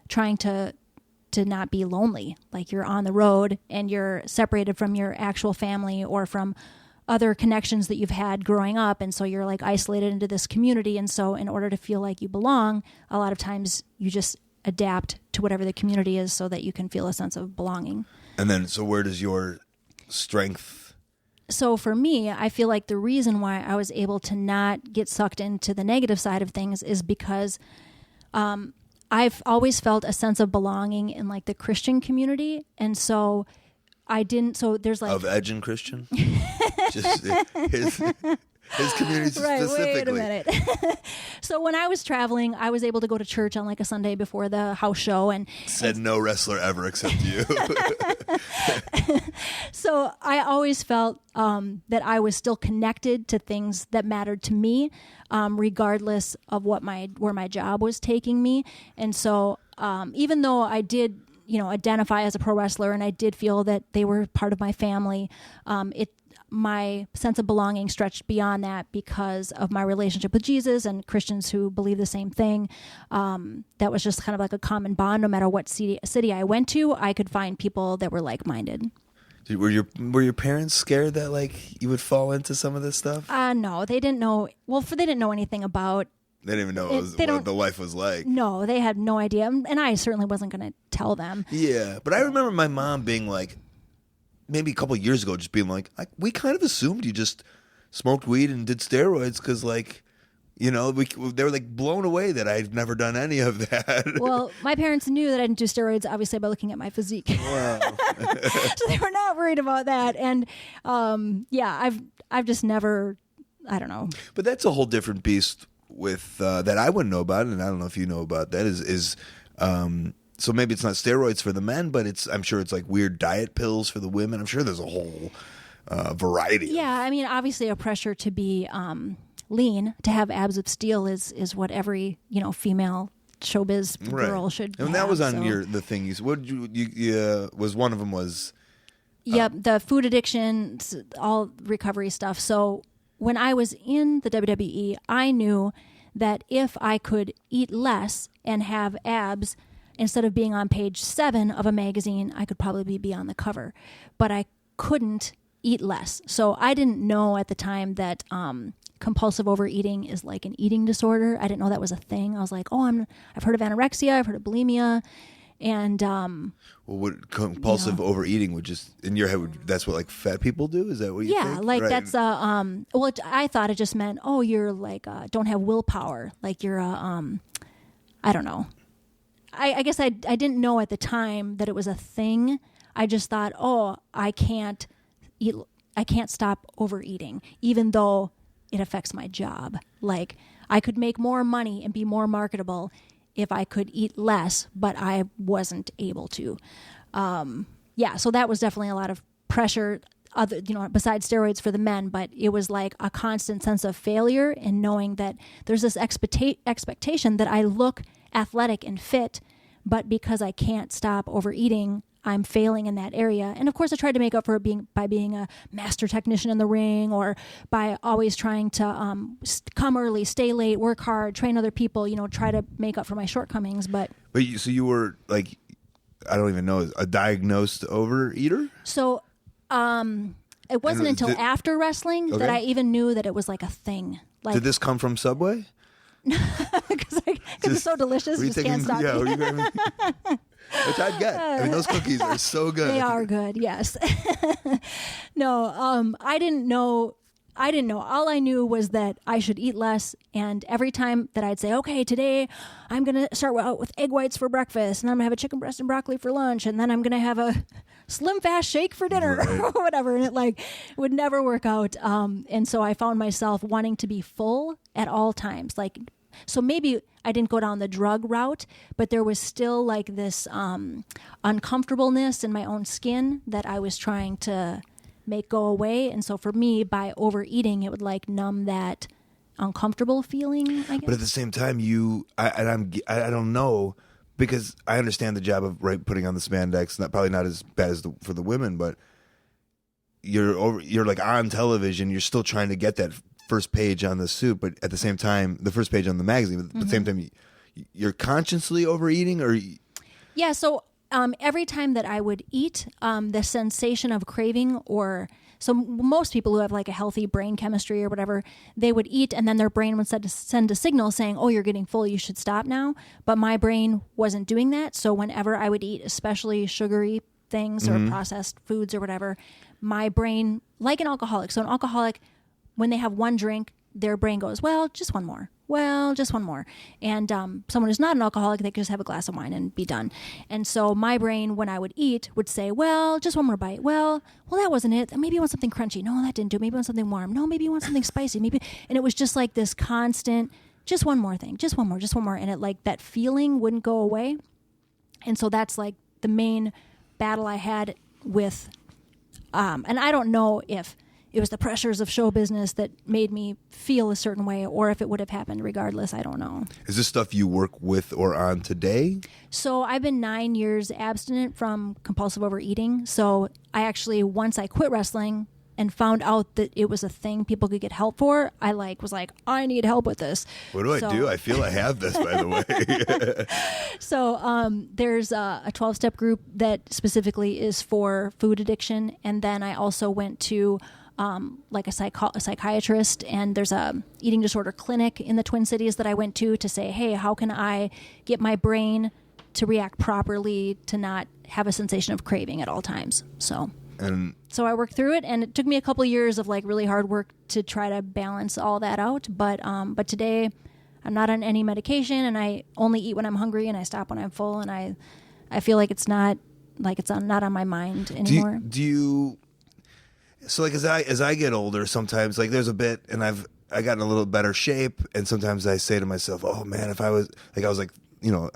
trying to not be lonely. Like you're on the road and you're separated from your actual family or from other connections that you've had growing up, and so you're like isolated into this community. And so in order to feel like you belong, a lot of times you just adapt to whatever the community is so that you can feel a sense of belonging. And then, so where does your strength? So for me, I feel like the reason why I was able to not get sucked into the negative side of things is because I've always felt a sense of belonging in like the Christian community. And so there's like... Of Edge and Christian? Just his community specifically. Right, wait a minute. So when I was traveling, I was able to go to church on like a Sunday before the house show. Said no wrestler ever except you. So I always felt that I was still connected to things that mattered to me, regardless of where my job was taking me. And so even though I did, you know, identify as a pro wrestler, and I did feel that they were part of my family, my sense of belonging stretched beyond that because of my relationship with Jesus and Christians who believe the same thing. That was just kind of like a common bond. No matter what city I went to, I could find people that were like-minded. Were your parents scared that like you would fall into some of this stuff? No, they didn't know. Well, they didn't know anything about. They didn't even know what the life was like. No, they had no idea, and I certainly wasn't going to tell them. Yeah, but I remember my mom being like, maybe a couple of years ago, just being like, we kind of assumed you just smoked weed and did steroids because, like, you know, they were like blown away that I'd never done any of that. Well, my parents knew that I didn't do steroids, obviously, by looking at my physique. Wow. So they were not worried about that, and yeah, I've just never, I don't know. But that's a whole different beast with that I wouldn't know about, and I don't know if you know about that. Is so maybe it's not steroids for the men, but I'm sure it's like weird diet pills for the women. I'm sure there's a whole variety. Yeah, I mean, obviously, a pressure to be lean, to have abs of steel is what every, you know, female showbiz girl should have. And that was on the thing you was one of them was. Yep, the food addiction, all recovery stuff. So when I was in the WWE, I knew that if I could eat less and have abs, instead of being on page 7 of a magazine, I could probably be on the cover. But I couldn't eat less. So I didn't know at the time that compulsive overeating is like an eating disorder. I didn't know that was a thing. I was like, I've heard of anorexia, I've heard of bulimia, and what compulsive overeating would just in your head? That's what like fat people do? Is that what you think? Yeah, like right. that's well, I thought it just meant you're like don't have willpower, like you're I don't know. I guess I didn't know at the time that it was a thing. I just thought, I can't stop overeating, even though it affects my job. Like I could make more money and be more marketable if I could eat less, but I wasn't able to. So that was definitely a lot of pressure, besides steroids for the men, but it was like a constant sense of failure and knowing that there's this expectation that I look athletic and fit, but because I can't stop overeating, I'm failing in that area. And of course I tried to make up for it by being a master technician in the ring, or by always trying to come early, stay late, work hard, train other people, try to make up for my shortcomings. But you were like, I don't even know, a diagnosed overeater? So it wasn't until after wrestling that I even knew that it was like a thing. Like, did this come from Subway? Because it's so delicious, just can't stop. Yeah, which I'd get. I mean, those cookies are so good. They are good, yes. No, I didn't know. All I knew was that I should eat less, and every time that I'd say, okay, today I'm going to start out with egg whites for breakfast, and I'm going to have a chicken breast and broccoli for lunch, and then I'm going to have a Slim Fast shake for dinner, or whatever, and it would never work out. And so I found myself wanting to be full at all times. So maybe I didn't go down the drug route, but there was still like this uncomfortableness in my own skin that I was trying to make go away. And so for me, by overeating, it would like numb that uncomfortable feeling, I guess. But at the same time, I don't know, because I understand the job of putting on the spandex, probably not as bad as for the women, but you're like on television, you're still trying to get that first page on the suit, but at the same time, the first page on the magazine, but at the same time, you're consciously overeating, or? Yeah, so every time that I would eat, the sensation of craving, so most people who have like a healthy brain chemistry or whatever, they would eat and then their brain would send a signal saying, oh, you're getting full, you should stop now. But my brain wasn't doing that. So whenever I would eat, especially sugary things or processed foods or whatever, my brain, like an alcoholic. So an alcoholic, when they have one drink, their brain goes, well, just one more. Well, just one more. And someone who's not an alcoholic, they could just have a glass of wine and be done. And so my brain, when I would eat, would say, well, just one more bite. Well, that wasn't it. Maybe you want something crunchy. No, that didn't do it. Maybe you want something warm. No, maybe you want something spicy. Maybe. And it was just like this constant, just one more thing, just one more. And it like that feeling wouldn't go away. And so that's like the main battle I had with, and I don't know if it was the pressures of show business that made me feel a certain way, or if it would have happened regardless. I don't know. Is this stuff you work with or on today? So I've been 9 years abstinent from compulsive overeating. So I actually, once I quit wrestling and found out that it was a thing people could get help for, I was like, I need help with this. What do I do? I feel I have this, by the way. So there's a 12-step group that specifically is for food addiction. And then I also went to like a psychiatrist, and there's a eating disorder clinic in the Twin Cities that I went to say, hey, how can I get my brain to react properly to not have a sensation of craving at all times? So I worked through it, and it took me a couple of years of like really hard work to try to balance all that out. But today I'm not on any medication, and I only eat when I'm hungry, and I stop when I'm full, and I feel like it's not on my mind anymore. Do you? So like as I get older, sometimes like there's a bit, and I got in a little better shape, and sometimes I say to myself, oh man, if I was like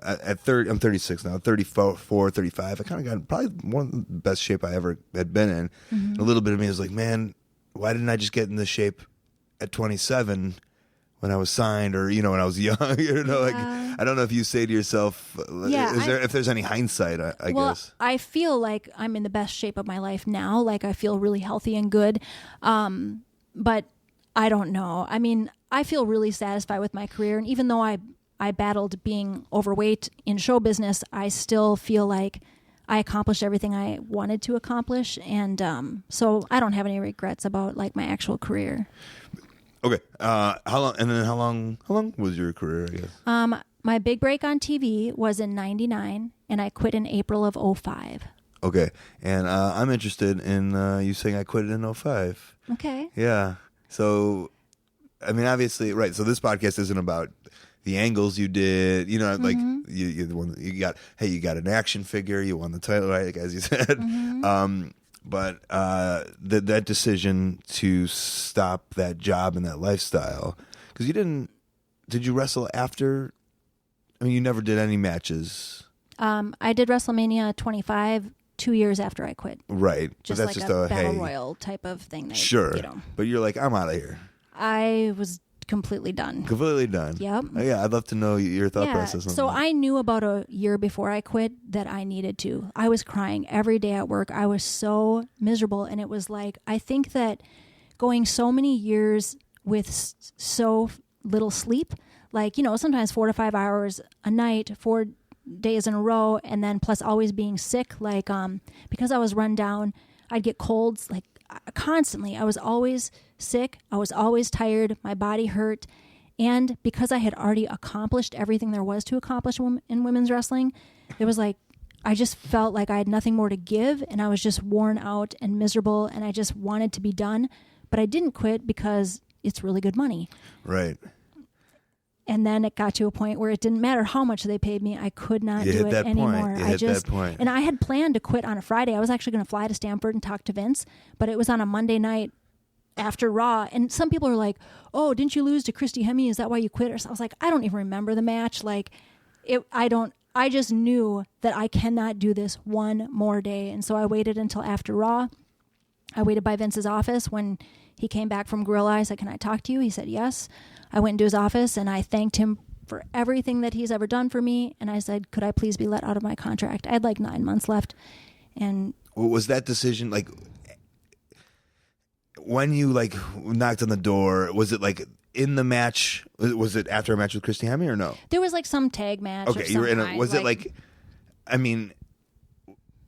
at 30, I'm 36 now, 34, 35, I kind of got probably one of the best shape I ever had been in. Mm-hmm. A little bit of me was like, man, why didn't I just get in this shape at 27 when I was signed, or when I was young? Like I don't know if you say to yourself, if there's any hindsight, I guess. I feel like I'm in the best shape of my life now. Like I feel really healthy and good, but I don't know. I mean, I feel really satisfied with my career, and even though I battled being overweight in show business, I still feel like I accomplished everything I wanted to accomplish, and so I don't have any regrets about like my actual career. Okay. How long? And then how long was your career? I guess. My big break on TV was in '99, and I quit in April of '05. Okay. And I'm interested in you saying I quit in '05. Okay. Yeah. So, I mean, obviously, right. So this podcast isn't about the angles you did, you know, like you the one you got. Hey, you got an action figure. You won the title, right? Like, as you said. But that decision to stop that job and that lifestyle, because you didn't. Did you wrestle after? I mean, you never did any matches. I did WrestleMania 25 2 years after I quit. Right. Just but like that's a just battle royal type of thing. That, sure. You know. But you're like, I'm out of here. I was completely done. Completely done. Yep. Yeah, I'd love to know your thought process on so that. I knew about a year before I quit that I needed to. I was crying every day at work. I was so miserable, and it was like, I think that going so many years with so little sleep, like, you know, sometimes 4 to 5 hours a night, 4 days in a row, and then plus always being sick, like because I was run down, I'd get colds like constantly. I was always sick. I was always tired. My body hurt. And because I had already accomplished everything there was to accomplish in women's wrestling, it was like I just felt like I had nothing more to give, and I was just worn out and miserable, and I just wanted to be done. But I didn't quit because it's really good money. Right. And then it got to a point where it didn't matter how much they paid me. I could not do it anymore. You hit that point. And I had planned to quit on a Friday. I was actually going to fly to Stamford and talk to Vince, but it was on a Monday night after Raw. And some people are like, "Oh, didn't you lose to Christy Hemme? Is that why you quit?" Or so I was like, I don't even remember the match. Like, I just knew that I cannot do this one more day. And so I waited until after Raw. I waited by Vince's office when he came back from Gorilla. I said, "Can I talk to you?" He said, "Yes." I went into his office and I thanked him for everything that he's ever done for me. And I said, "Could I please be let out of my contract?" I had like 9 months left. And was that decision like when you like knocked on the door? Was it like in the match? Was it after a match with Christy Hemme or no? there was like some tag match. Okay, of you were some in a. kind, Was it like? I mean,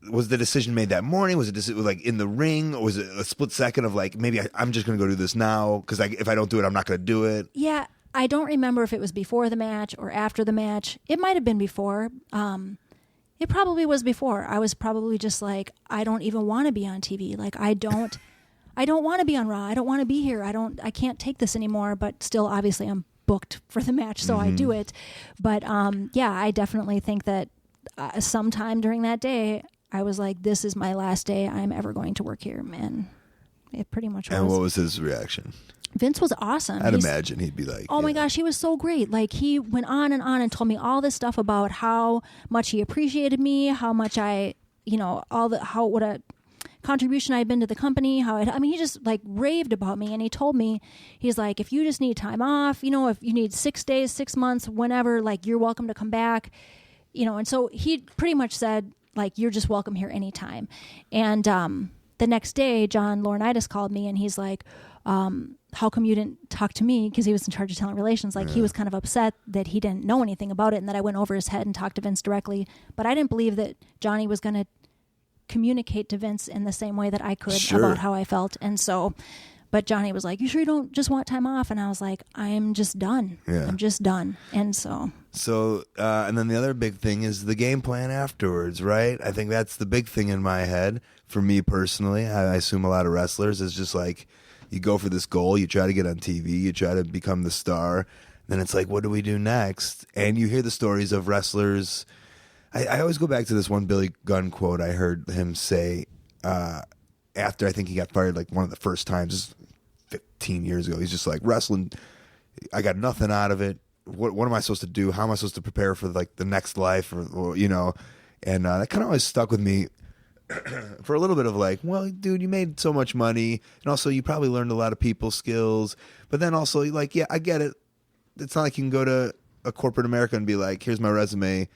was the decision made that morning? Was it like in the ring, or was it a split second of like maybe I'm just going to go do this now because if I don't do it, I'm not going to do it? Yeah, I don't remember if it was before the match or after the match. It might have been before. It probably was before. I was probably just like, I don't even want to be on TV. Like I don't want to be on Raw. I don't want to be here. I can't take this anymore. But still, obviously, I'm booked for the match, so I do it. But yeah, I definitely think that sometime during that day, I was like, this is my last day I'm ever going to work here, man. It pretty much was. And what was his reaction? Vince was awesome. I'd imagine he'd be like, oh my gosh, he was so great. Like he went on and told me all this stuff about how much he appreciated me, how much what a contribution I had been to the company, he just like raved about me. And he told me, he's like, if you just need time off, if you need 6 days, 6 months, whenever, like you're welcome to come back, and so he pretty much said, like, you're just welcome here anytime. And the next day, John Laurinaitis called me and he's like, how come you didn't talk to me? Because he was in charge of talent relations. Like, he was kind of upset that he didn't know anything about it and that I went over his head and talked to Vince directly. But I didn't believe that Johnny was going to communicate to Vince in the same way that I could about how I felt. And so, but Johnny was like, "You sure you don't just want time off?" And I was like, "I'm just done. Yeah. I'm just done." And so... and then the other big thing is the game plan afterwards, right? I think that's the big thing in my head for me personally. I assume a lot of wrestlers is just like, you go for this goal, you try to get on TV, you try to become the star. Then it's like, what do we do next? And you hear the stories of wrestlers. I always go back to this one Billy Gunn quote I heard him say after I think he got fired like one of the first times, 15 years ago. He's just like, wrestling, I got nothing out of it. What am I supposed to do? How am I supposed to prepare for like the next life, or And that kind of always stuck with me for a little bit of like, well, dude, you made so much money, and also you probably learned a lot of people skills. But then also, like, yeah, I get it. It's not like you can go to a corporate America and be like, here's my resume.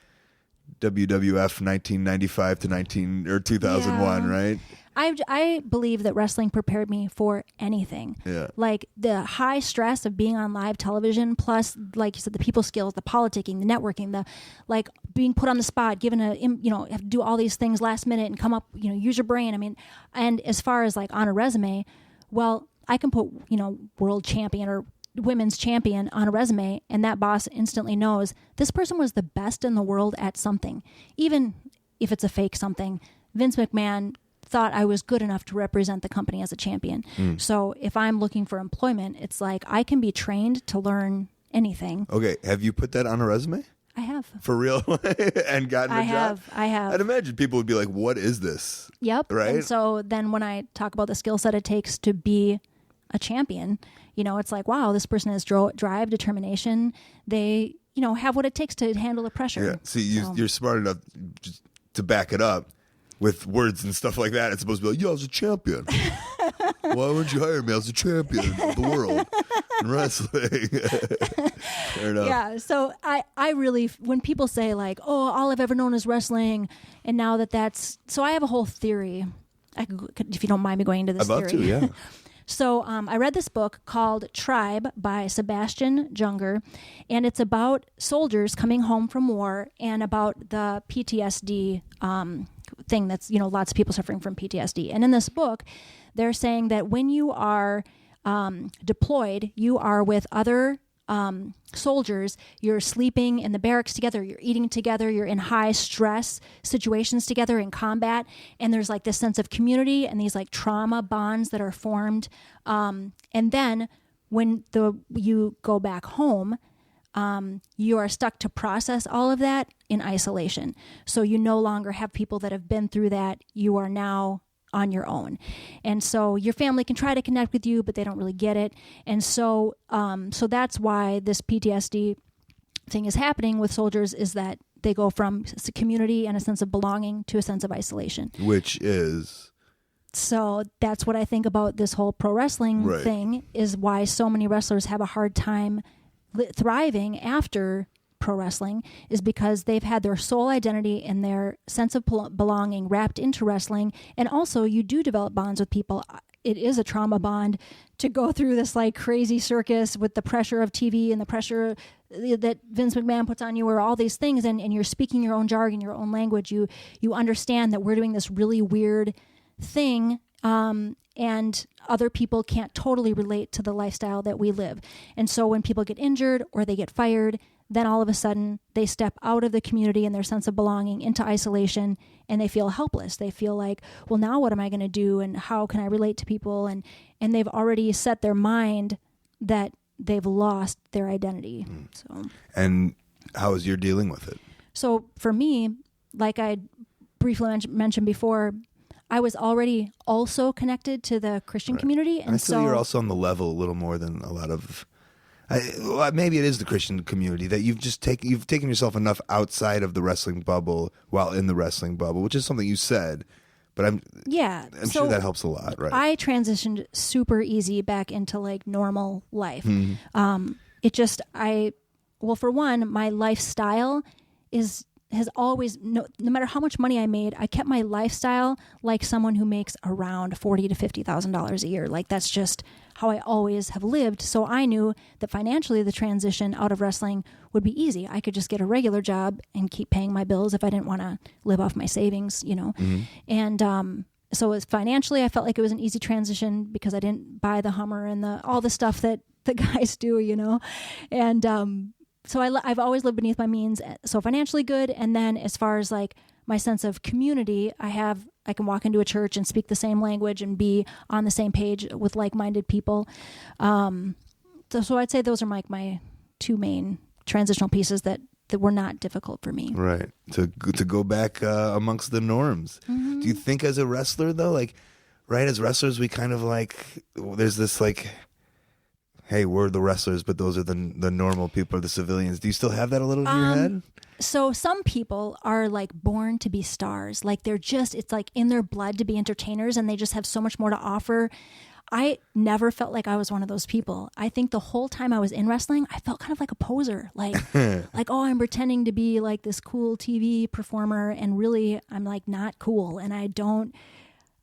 WWF 1995 to 2001, right? I believe that wrestling prepared me for anything. Yeah. Like the high stress of being on live television, plus, like you said, the people skills, the politicking, the networking, the like being put on the spot, given have to do all these things last minute and come up, use your brain. I mean, and as far as like on a resume, well, I can put, world champion or women's champion on a resume, and that boss instantly knows this person was the best in the world at something, even if it's a fake something. Vince McMahon thought I was good enough to represent the company as a champion. So if I'm looking for employment, it's like I can be trained to learn anything. Okay, have you put that on a resume? I have. For real? And gotten a job? I have. I'd imagine people would be like, what is this? Yep. Right? And so then when I talk about the skill set it takes to be a champion, it's like, wow, this person has drive, determination. They, have what it takes to handle the pressure. Yeah. See, you're smart enough just to back it up with words and stuff like that. It's supposed to be like, I was a champion. Why wouldn't you hire me? I was a champion of the world in wrestling. Fair enough. Yeah, so I really, when people say like, oh, all I've ever known is wrestling, and now that's, so I have a whole theory. I could, if you don't mind me going into this I'd love theory. to, yeah. So I read this book called Tribe by Sebastian Junger, and it's about soldiers coming home from war and about the PTSD thing that's, lots of people suffering from PTSD. And in this book, they're saying that when you are deployed, you are with other soldiers, you're sleeping in the barracks together, you're eating together, you're in high stress situations together in combat, and there's like this sense of community and these like trauma bonds that are formed. And then when you go back home, you are stuck to process all of that in isolation. So you no longer have people that have been through that. You are now on your own. And so your family can try to connect with you, but they don't really get it. And so so that's why this PTSD thing is happening with soldiers, is that they go from community and a sense of belonging to a sense of isolation. Which is? So that's what I think about this whole pro wrestling thing, is why so many wrestlers have a hard time thriving after pro wrestling, is because they've had their soul identity and their sense of belonging wrapped into wrestling. And also you do develop bonds with people. It is a trauma bond to go through this like crazy circus with the pressure of TV and the pressure that Vince McMahon puts on you, or all these things, and you're speaking your own jargon, your own language. You understand that we're doing this really weird thing, and other people can't totally relate to the lifestyle that we live. And so when people get injured or they get fired, then all of a sudden they step out of the community and their sense of belonging into isolation, and they feel helpless. They feel like, well, now what am I going to do, and how can I relate to people? And they've already set their mind that they've lost their identity. So, and how is your dealing with it? So for me, like I briefly mentioned before, I was already also connected to the Christian community. And I feel you're also on the level a little more than a lot of... maybe it is the Christian community that you've taken yourself enough outside of the wrestling bubble while in the wrestling bubble, which is something you said, but I'm sure that helps a lot, right? I transitioned super easy back into like normal life. Well, for one, my lifestyle has always, no matter how much money I made, I kept my lifestyle like someone who makes around $40,000 to $50,000 a year. Like that's just how I always have lived. So I knew that financially the transition out of wrestling would be easy. I could just get a regular job and keep paying my bills if I didn't want to live off my savings, And so as financially, I felt like it was an easy transition because I didn't buy the Hummer and all the stuff that the guys do, And so I've always lived beneath my means, so financially good. And then as far as like my sense of community, I can walk into a church and speak the same language and be on the same page with like-minded people. So I'd say those are like my two main transitional pieces that were not difficult for me. Right. To go back amongst the norms. Do you think as a wrestler though, like, right, as wrestlers, we kind of like, there's this like, hey, we're the wrestlers, but those are the normal people, or the civilians. Do you still have that a little in your head? So some people are like born to be stars. Like it's like in their blood to be entertainers, and they just have so much more to offer. I never felt like I was one of those people. I think the whole time I was in wrestling, I felt kind of like a poser. Like, oh, I'm pretending to be like this cool TV performer, and really I'm like not cool, and I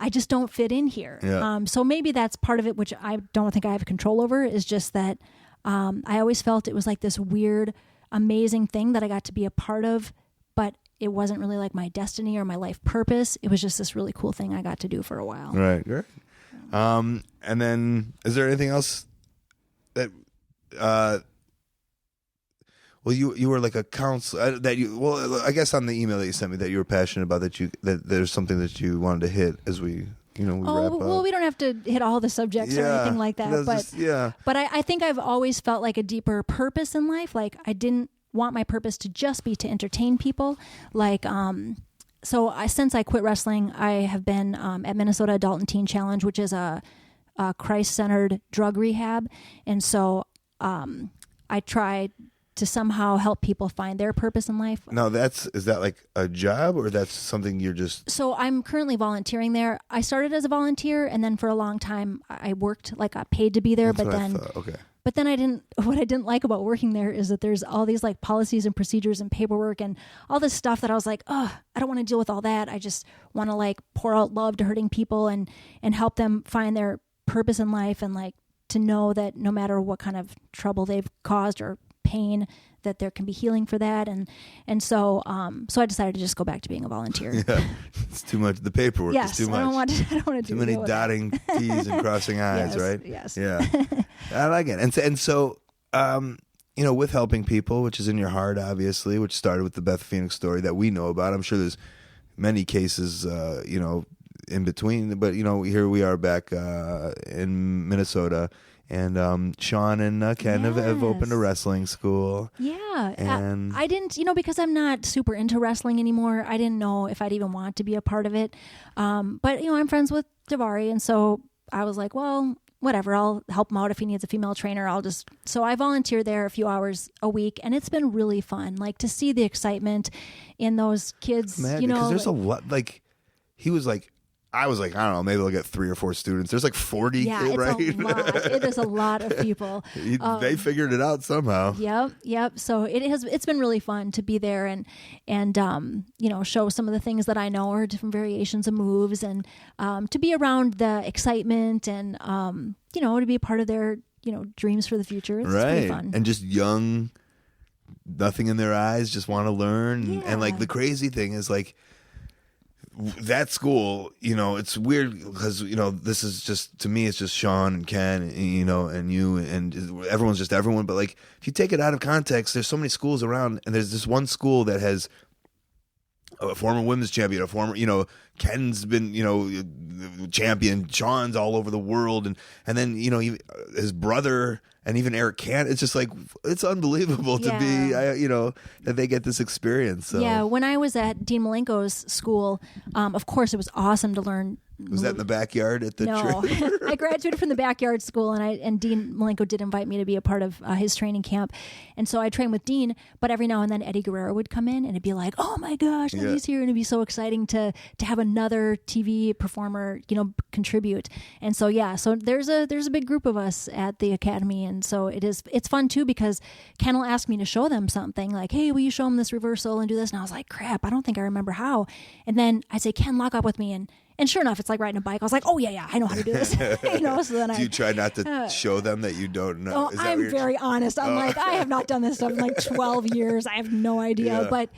just don't fit in here. Yeah. So maybe that's part of it, which I don't think I have control over, is just that I always felt it was like this weird, amazing thing that I got to be a part of, but it wasn't really like my destiny or my life purpose. It was just this really cool thing I got to do for a while. Right. And then, is there anything else that, well, you were like a counselor that you, well, I guess on the email that you sent me that you were passionate about, that there's something that you wanted to hit as we wrap up. Well, we don't have to hit all the subjects or anything like that. But I think I've always felt like a deeper purpose in life. Like I didn't want my purpose to just be to entertain people. Like, since I quit wrestling, I have been at Minnesota Adult and Teen Challenge, which is a Christ-centered drug rehab. And so I try to somehow help people find their purpose in life. Now, is that like a job, or that's something you're just... So I'm currently volunteering there. I started as a volunteer, and then for a long time I worked, like got paid to be there. That's but what then I thought. Okay. But then what I didn't like about working there is that there's all these like policies and procedures and paperwork and all this stuff that I was like, I don't want to deal with all that. I just want to like pour out love to hurting people and help them find their purpose in life, and like to know that no matter what kind of trouble they've caused or pain, that there can be healing for that. And so I decided to just go back to being a volunteer. Yeah, it's too much. The paperwork is too much. I don't want to too many dotting T's and crossing I's, yes, right? Yes. Yeah. I like it. And so, with helping people, which is in your heart, obviously, which started with the Beth Phoenix story that we know about. I'm sure there's many cases, in between, but here we are back in Minnesota. And Sean and Ken have opened a wrestling school. Yeah. And I didn't, because I'm not super into wrestling anymore, I didn't know if I'd even want to be a part of it. But, I'm friends with Davari, and so I was like, well, whatever, I'll help him out if he needs a female trainer. So I volunteer there a few hours a week, and it's been really fun. Like to see the excitement in those kids, because there's a lot, like, he was like, I was like, I don't know, maybe they'll get 3 or 4 students. There's like 40 kids, right? It's a lot. It is a lot of people. They figured it out somehow. Yep. So it's been really fun to be there and show some of the things that I know, or different variations of moves, and to be around the excitement and to be a part of their dreams for the future. It's pretty fun. And just young, nothing in their eyes, just want to learn. Yeah. And like the crazy thing is like, that school, it's weird because, this is just, to me, it's just Sean and Ken, and you, and everyone's just everyone. But like, if you take it out of context, there's so many schools around, and there's this one school that has a former women's champion, a former, Ken's been, champion, Sean's all over the world. And then, his brother and even Eric Can, it's just like, it's unbelievable to be, that they get this experience. So. Yeah. When I was at Dean Malenko's school, of course it was awesome to learn. Was that in the backyard at the No, I graduated from the backyard school, and Dean Malenko did invite me to be a part of his training camp, and so I trained with Dean. But every now and then Eddie Guerrero would come in, and it'd be like, "Oh my gosh, Eddie's here!" and it'd be so exciting to have another TV performer, contribute. And so so there's a big group of us at the academy, and so it's fun too, because Ken will ask me to show them something, like, "Hey, will you show them this reversal and do this?" And I was like, "Crap, I don't think I remember how." And then I'd say, "Ken, lock up with me," and sure enough, it's like riding a bike. I was like, "Oh yeah, I know how to do this." So then do you try not to show them that you don't know? Oh, I'm very honest. I'm like, I have not done this stuff in like 12 years. I have no idea. Yeah. But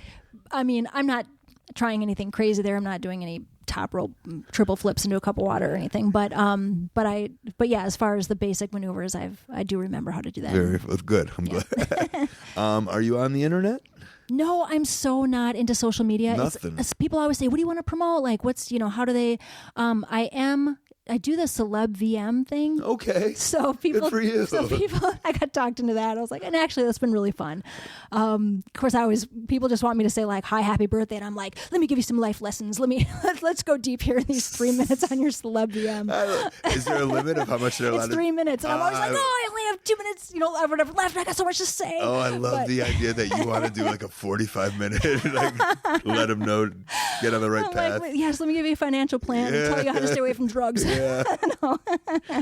I mean, I'm not trying anything crazy there. I'm not doing any top rope triple flips into a cup of water or anything. But yeah, as far as the basic maneuvers, I do remember how to do that. Very good. I'm glad. Are you on the internet? No, I'm so not into social media. Nothing. People always say, "What do you want to promote? Like, what's how do they?" I do the celeb VM thing. Okay. So people, good for you. I got talked into that. I was like, and actually, that's been really fun. Of course, people just want me to say like, "Hi, happy birthday," and I'm like, "Let me give you some life lessons. Let's go deep here in these 3 minutes on your celeb VM." Is there a limit of how much they're allowed? It's 3 minutes, and I'm always like, "Oh, I only have 2 minutes, whatever left. I got so much to say." Oh, I love the idea that you want to do like a 45-minute, like let them know. get on the right I'm path. like, yes, let me give you a financial plan and tell you how to stay away from drugs. Yeah.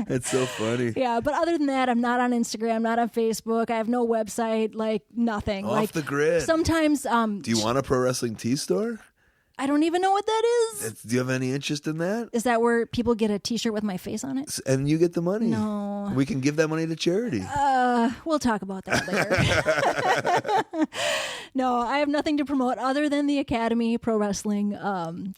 It's so funny. Yeah, but other than that, I'm not on Instagram, not on Facebook. I have no website, like nothing. Off the grid. Sometimes. Do you want a pro wrestling tee store? I don't even know what that is. Do you have any interest in that? Is that where people get a T-shirt with my face on it? And you get the money. No. We can give that money to charity. We'll talk about that later. No, I have nothing to promote other than the Academy Pro Wrestling.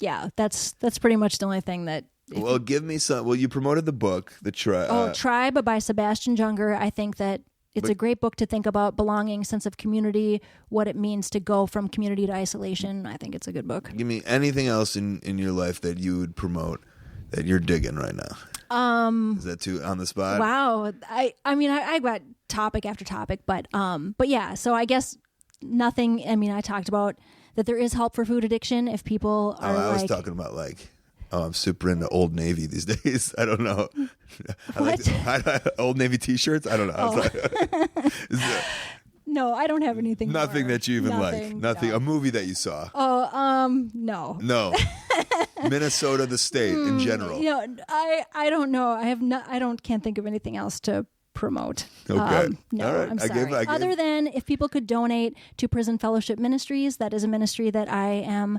Yeah, that's pretty much the only thing that. Well, give me some. Well, you promoted the book, the Tribe by Sebastian Junger. I think that it's a great book to think about belonging, sense of community, what it means to go from community to isolation. I think it's a good book. Give me anything else in your life that you would promote that you're digging right now. Is that too on the spot? Wow. I mean, I got topic after topic, but yeah. So I guess nothing. I mean, I talked about that there is help for food addiction if people are. I was talking about I'm super into Old Navy these days. I don't know. Old Navy T-shirts. I don't know. No, I don't have anything. Nothing more. that you even like. Nothing. No. A movie that you saw. Oh, no. No. Minnesota, the state in general. I don't know. Can't think of anything else to promote. Okay. No, all right. I'm sorry. Other than if people could donate to Prison Fellowship Ministries, that is a ministry that I am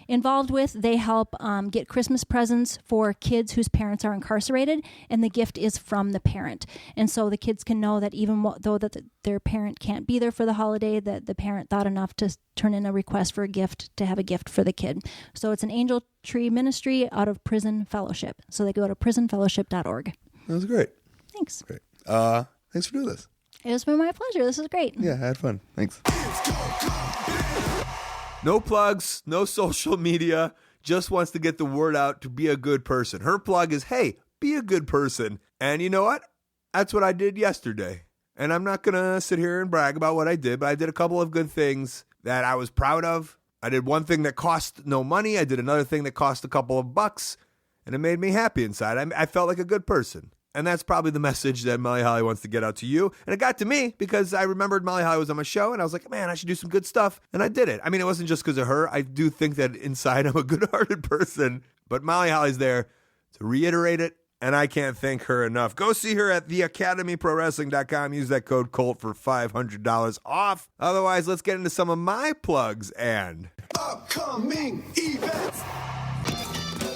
involved with. They help get Christmas presents for kids whose parents are incarcerated, and the gift is from the parent. And so the kids can know that even though that their parent can't be there for the holiday, that the parent thought enough to turn in a request for a gift to have a gift for the kid. So it's an angel tree ministry out of Prison Fellowship. So they go to prisonfellowship.org. That was great. Thanks. Great. Thanks for doing this. It's been my pleasure. This is great. Yeah, I had fun. Thanks. No plugs, no social media, just wants to get the word out to be a good person. Her plug is, hey, be a good person. And you know what? That's what I did yesterday. And I'm not going to sit here and brag about what I did, but I did a couple of good things that I was proud of. I did one thing that cost no money. I did another thing that cost a couple of bucks, and it made me happy inside. I felt like a good person. And that's probably the message that Molly Holly wants to get out to you. And it got to me because I remembered Molly Holly was on my show, and I was like, man, I should do some good stuff. And I did it. I mean, it wasn't just because of her. I do think that inside I'm a good-hearted person. But Molly Holly's there to reiterate it, and I can't thank her enough. Go see her at theacademyprowrestling.com. Use that code COLT for $500 off. Otherwise, let's get into some of my plugs and Upcoming events.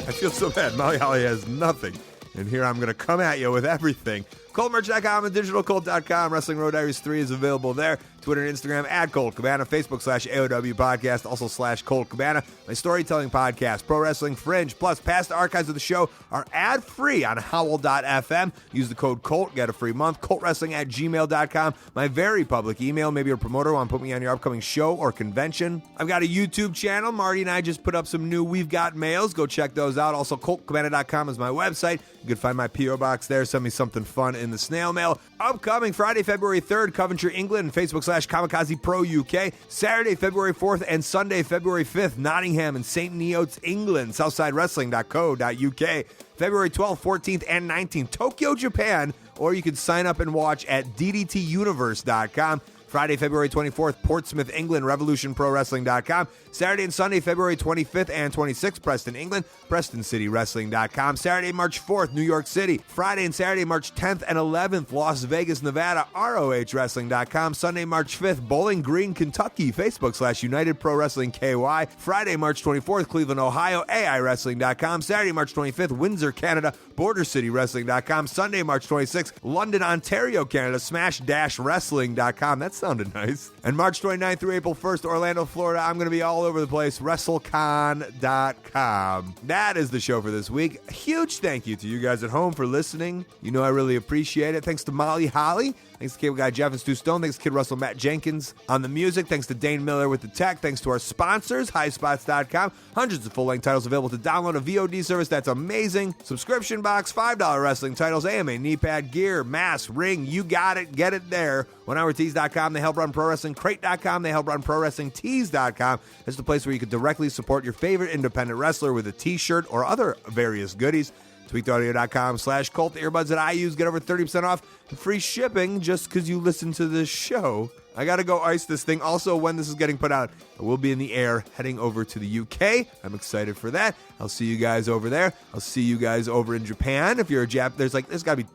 I feel so bad. Molly Holly has nothing. And here I'm going to come at you with everything. ColtMerch.com and digitalcolt.com. Wrestling Road Diaries 3 is available there. Twitter and Instagram at Colt Cabana. Facebook /AOW podcast. Also /Colt Cabana. My storytelling podcast, Pro Wrestling Fringe. Plus, past archives of the show are ad-free on Howl.fm. Use the code COLT. Get a free month. ColtWrestling@gmail.com. My very public email. Maybe you're a promoter want to put me on your upcoming show or convention. I've got a YouTube channel. Marty and I just put up some new We've Got mails. Go check those out. Also, ColtCabana.com is my website. You can find my P.O. box there. Send me something fun in the snail mail. Upcoming Friday, February 3rd, Coventry, England, Facebook /Kamikaze Pro UK. Saturday, February 4th, and Sunday, February 5th, Nottingham and St. Neots, England, southsidewrestling.co.uk. February 12th, 14th, and 19th, Tokyo, Japan, or you can sign up and watch at ddtuniverse.com. Friday, February 24th, Portsmouth, England, revolutionprowrestling.com. Saturday and Sunday, February 25th and 26th, Preston, England, prestonscitywrestling.com. Saturday, March 4th, New York City. Friday and Saturday, March 10th and 11th, Las Vegas, Nevada, rohwrestling.com. Sunday, March 5th, Bowling Green, Kentucky, Facebook /United Pro Wrestling KY. Friday, March 24th, Cleveland, Ohio, AIWrestling.com. Saturday, March 25th, Windsor, Canada, BorderCityWrestling.com. Sunday, March 26th, London, Ontario, Canada, Smash-Wrestling.com. That sounded nice. And March 29th through April 1st, Orlando, Florida. I'm going to be all over the place. WrestleCon.com. That is the show for this week. A huge thank you to you guys at home for listening. You know I really appreciate it. Thanks to Molly Holly. Thanks to Cable Guy Jeff and Stu Stone. Thanks to Kid Russell, Matt Jenkins on the music. Thanks to Dane Miller with the tech. Thanks to our sponsors, highspots.com. Hundreds of full-length titles available to download. A VOD service that's amazing. Subscription box, $5 wrestling titles, AMA, knee pad, gear, mask, ring. You got it. Get it there. OneHourTees.com. They help run Pro Wrestling Crate.com. They help run ProWrestlingTees.com. It's the place where you can directly support your favorite independent wrestler with a t-shirt or other various goodies. tweakedaudio.com/Colt. The earbuds that I use get over 30% off and free shipping just because you listen to this show. I got to go ice this thing. Also, when this is getting put out, I will be in the air heading over to the UK. I'm excited for that. I'll see you guys over there. I'll see you guys over in Japan. If you're a Jap, there's got to be,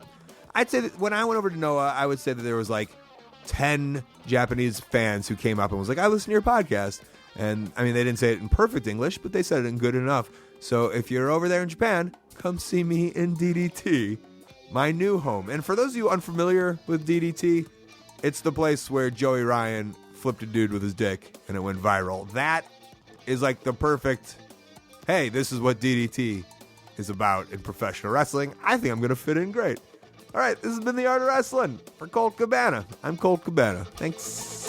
I'd say that when I went over to Noah, I would say that there was 10 Japanese fans who came up and was like, I listen to your podcast. And I mean, they didn't say it in perfect English, but they said it in good enough. So if you're over there in Japan, come see me in DDT, my new home. And for those of you unfamiliar with DDT, it's the place where Joey Ryan flipped a dude with his dick and it went viral. That is the perfect, hey, this is what DDT is about in professional wrestling. I think I'm going to fit in great. All right, this has been The Art of Wrestling for Colt Cabana. I'm Colt Cabana. Thanks.